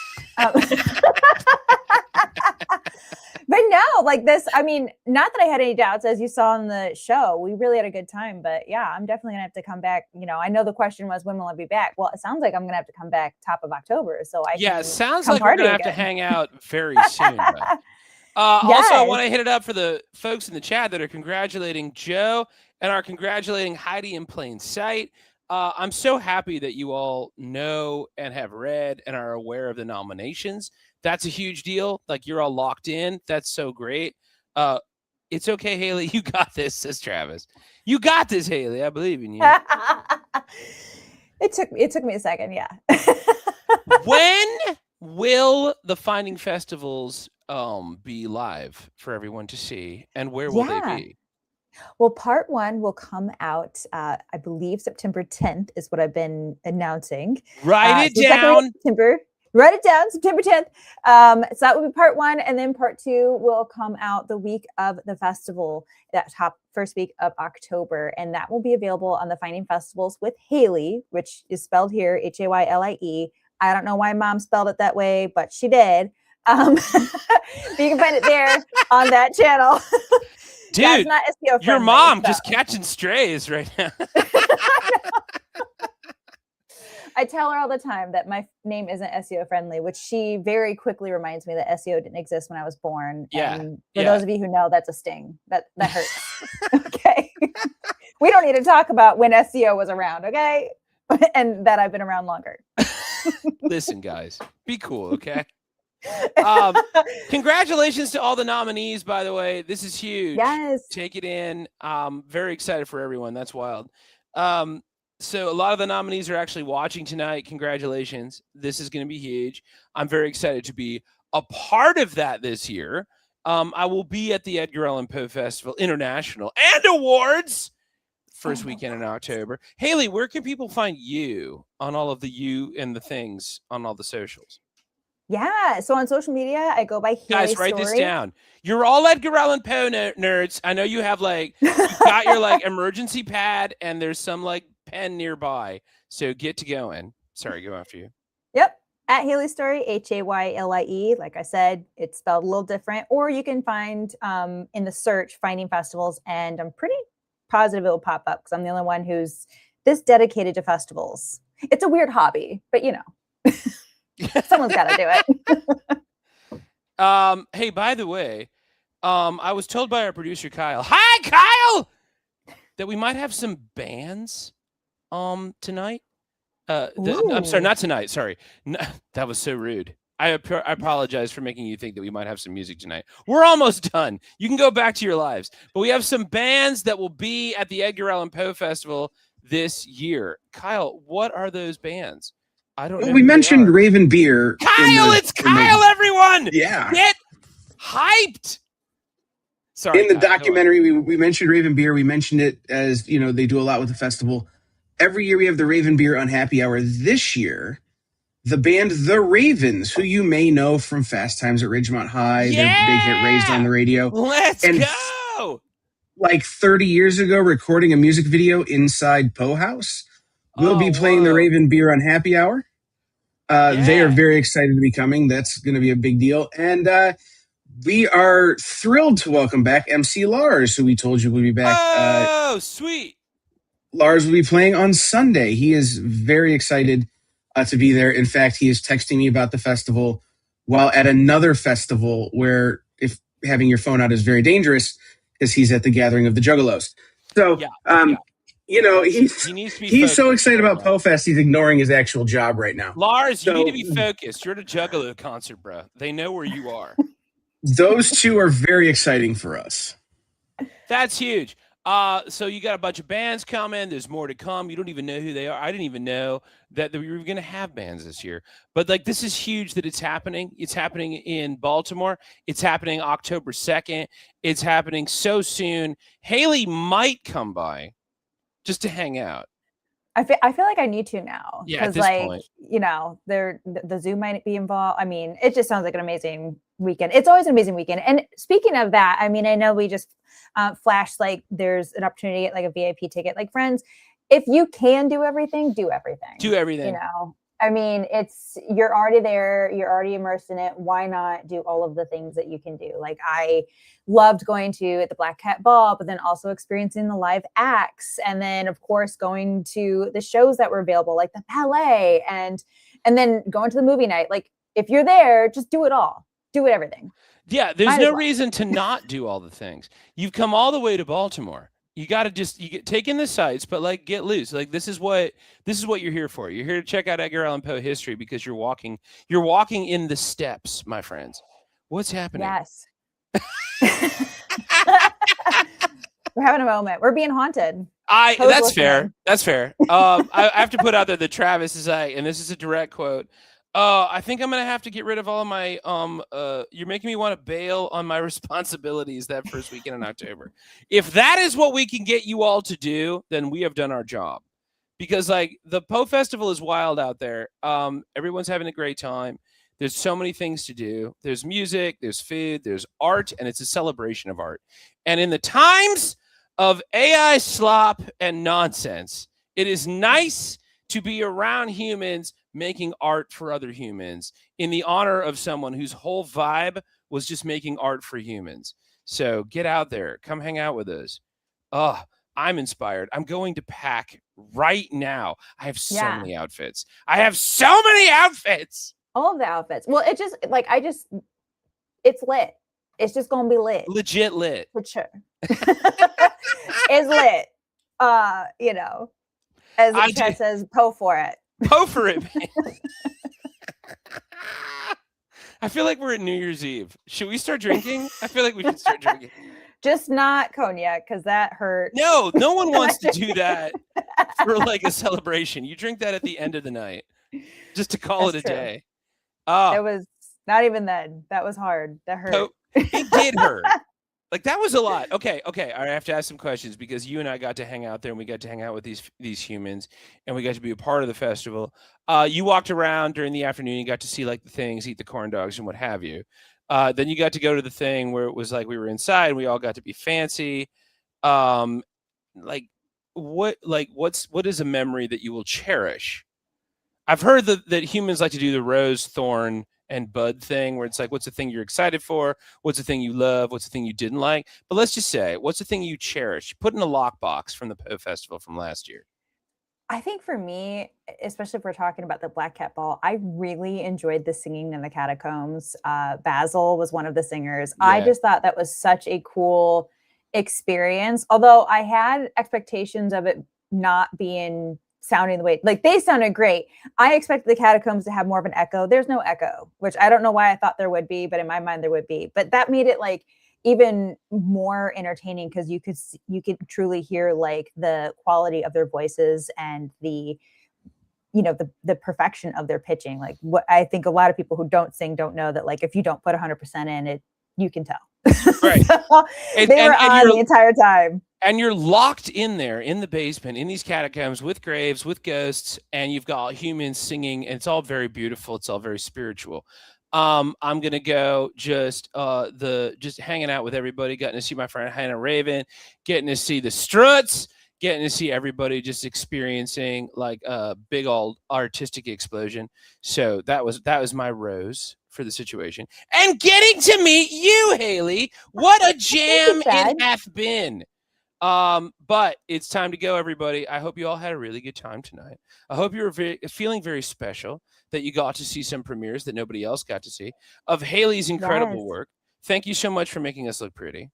But no, like this, I mean, not that I had any doubts, as you saw in the show, we really had a good time, but yeah, I'm definitely gonna have to come back. I know the question was, when will I be back? Well, it sounds like I'm gonna have to come back top of October. So it sounds like we're gonna have to hang out very soon. Also, I want to hit it up for the folks in the chat that are congratulating Joe and are congratulating Heidi in Plain Sight. I'm so happy that you all know and have read and are aware of the nominations. That's a huge deal. Like, you're all locked in. That's so great. It's okay, Haley. You got this, says Travis. You got this, Haley. I believe in you. It took me a second. Yeah. When will the Finding Festivals be live for everyone to see, and where will they be? Well, part 1 will come out, I believe September 10th is what I've been announcing. Write it down. Write it down, September 10th. So that will be part 1. And then part 2 will come out the week of the festival, that first week of October. And that will be available on the Finding Festivals with Haley, which is spelled here, Haylie. I don't know why Mom spelled it that way, but she did. You can find it there on that channel. Dude, yeah, it's not SEO your friendly, mom so. just catching strays right now. I tell her all the time that my name isn't SEO friendly, which she very quickly reminds me that SEO didn't exist when I was born. Yeah. And for those of you who know, that's a sting. That hurts. Okay. We don't need to talk about when SEO was around, okay? And that I've been around longer. Listen, guys, be cool, okay? Congratulations to all the nominees, by the way. This is huge. Yes. Take it in. Very excited for everyone. That's wild. So a lot of the nominees are actually watching tonight. Congratulations. This is going to be huge. I'm very excited to be a part of that this year. I will be at the Edgar Allan Poe Festival International and Awards first weekend in October. Haley, where can people find you on all of the you and the things on all the socials? Yeah. So on social media, I go by Haley Guys, write Story. this down. You're all Edgar Allan Poe nerds. I know you have like, you got your like emergency pad and there's some like pen nearby. So get to going. Sorry, go after you. Yep. At Haley Story, Haylie. Like I said, it's spelled a little different. Or you can find in the search Finding Festivals, and I'm pretty positive it will pop up because I'm the only one who's this dedicated to festivals. It's a weird hobby, but you know, someone's got to do it. Hey, by the way, I was told by our producer Kyle, hi Kyle, that we might have some bands tonight. I'm sorry, not tonight. Sorry, no, that was so rude. I apologize for making you think that we might have some music tonight. We're almost done. You can go back to your lives. But we have some bands that will be at the Edgar Allan Poe Festival this year. Kyle, what are those bands? I don't know. We mentioned Raven Beer. Kyle, it's Kyle, everyone. Yeah. Get hyped. Sorry. In the Kyle, documentary, we mentioned Raven Beer. We mentioned it as, you know, they do a lot with the festival. Every year we have the Raven Beer Unhappy Hour. This year, the band The Ravens, who you may know from Fast Times at Ridgemont High, their big hit Raised on the Radio. Let's go. Like 30 years ago, recording a music video inside Poe House. We'll be playing the Raven Beer Unhappy Hour. They are very excited to be coming. That's going to be a big deal. And we are thrilled to welcome back MC Lars, who we told you would be back. Oh, sweet. Lars will be playing on Sunday. He is very excited to be there. In fact, he is texting me about the festival while at another festival where if having your phone out is very dangerous because he's at the Gathering of the Juggalos. So, you know, he's so excited about Poe Fest, he's ignoring his actual job right now. Lars, you need to be focused. You're at a Juggalo concert, bro. They know where you are. Those two are very exciting for us. That's huge. So you got a bunch of bands coming. There's more to come. You don't even know who they are. I didn't even know that we were going to have bands this year. But like, this is huge that it's happening. It's happening in Baltimore. It's happening October 2nd. It's happening so soon. Haley might come by just to hang out. I feel like I need to now. Yeah, at because this like point. you know, the Zoom might be involved. I mean, it just sounds like an amazing weekend. It's always an amazing weekend. And speaking of that, I mean, I know we just flashed like there's an opportunity to get like a VIP ticket. Like, friends, if you can do everything, do everything. Do everything. You know, I mean, you're already there, you're already immersed in it. Why not do all of the things that you can do? Like, I loved going to the Black Cat Ball, but then also experiencing the live acts, and then of course going to the shows that were available, like the ballet, and then going to the movie night. Like, if you're there, just do it all. Do it, everything. Yeah, there's Might as no well. reason to not do all the things. You've come all the way to Baltimore. You got to take in the sights, but like get loose. Like this is what you're here for. You're here to check out Edgar Allan Poe history because you're walking in the steps, my friends. What's happening? Yes. We're having a moment. We're being haunted. Poe's That's listening. fair. That's fair. I have to put out there that Travis is and this is a direct quote. I think I'm gonna have to get rid of all of my you're making me want to bail on my responsibilities that first weekend in October. If that is what we can get you all to do, then we have done our job. Because like the Poe Festival is wild out there. Everyone's having a great time. There's so many things to do. There's music, there's food, there's art, and it's a celebration of art. And in the times of AI slop and nonsense, it is nice to be around humans making art for other humans in the honor of someone whose whole vibe was just making art for humans. So get out there, come hang out with us. Oh, I'm inspired. I'm going to pack right now. I have so many outfits. All of the outfits. Well, it just like it's lit. It's just gonna be lit. Legit lit. For sure. It's lit. You know, as the chat says, Poe for it. Poe for it, man. I feel like we're at New Year's Eve. Should we start drinking? I feel like we should start drinking. Just not cognac, because that hurts. No one wants to do that for like a celebration. You drink that at the end of the night, just to call That's it a true. day. Oh, It was not even then. That was hard. That hurt. it did hurt. Like that was a lot. Okay. I have to ask some questions because you and I got to hang out there and we got to hang out with these humans and we got to be a part of the festival. You walked around during the afternoon. You got to see like the things, eat the corn dogs and what have you. Then you got to go to the thing where it was like we were inside. And we all got to be fancy. What is a memory that you will cherish? I've heard that humans like to do the rose, thorn, and bud thing where it's like, what's the thing you're excited for? What's the thing you love? What's the thing you didn't like? But let's just say, what's the thing you cherish? Put in a lockbox from the Poe Festival from last year. I think for me, especially if we're talking about the Black Cat Ball, I really enjoyed the singing in the catacombs. Basil was one of the singers. Yeah. I just thought that was such a cool experience. Although I had expectations of it not being sounding the way, like they sounded great. I expected the catacombs to have more of an echo. There's no echo, which I don't know why I thought there would be, but in my mind there would be. But that made it like even more entertaining because you could truly hear like the quality of their voices and the perfection of their pitching. Like what I think a lot of people who don't sing don't know that like if you don't put 100% in it, you can tell. Right. They were on the entire time. And you're locked in there in the basement, in these catacombs with graves, with ghosts, and you've got humans singing, and it's all very beautiful. It's all very spiritual. I'm gonna go just hanging out with everybody, getting to see my friend Hannah Raven, getting to see the Struts, getting to see everybody just experiencing like a big old artistic explosion. So that was my rose for the situation. And getting to meet you, Haley. What a jam it hath been. But it's time to go, everybody. I hope you all had a really good time tonight. I hope you were feeling very special that you got to see some premieres that nobody else got to see of Haley's incredible work. Thank you so much for making us look pretty.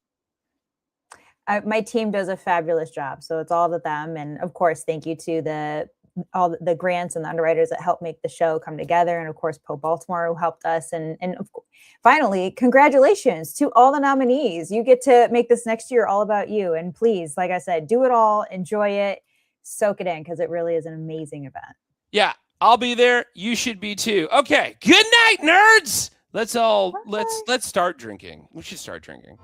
My team does a fabulous job, so it's all to them. And of course, thank you to all the grants and the underwriters that helped make the show come together, and of course Poe Baltimore who helped us, and of course, finally, congratulations to all the nominees. You get to make this next year all about you, and please, like I said, do it all, enjoy it, soak it in, because it really is an amazing event. Yeah, I'll be there. You should be too. Okay, good night, nerds. Let's start drinking. We should start drinking.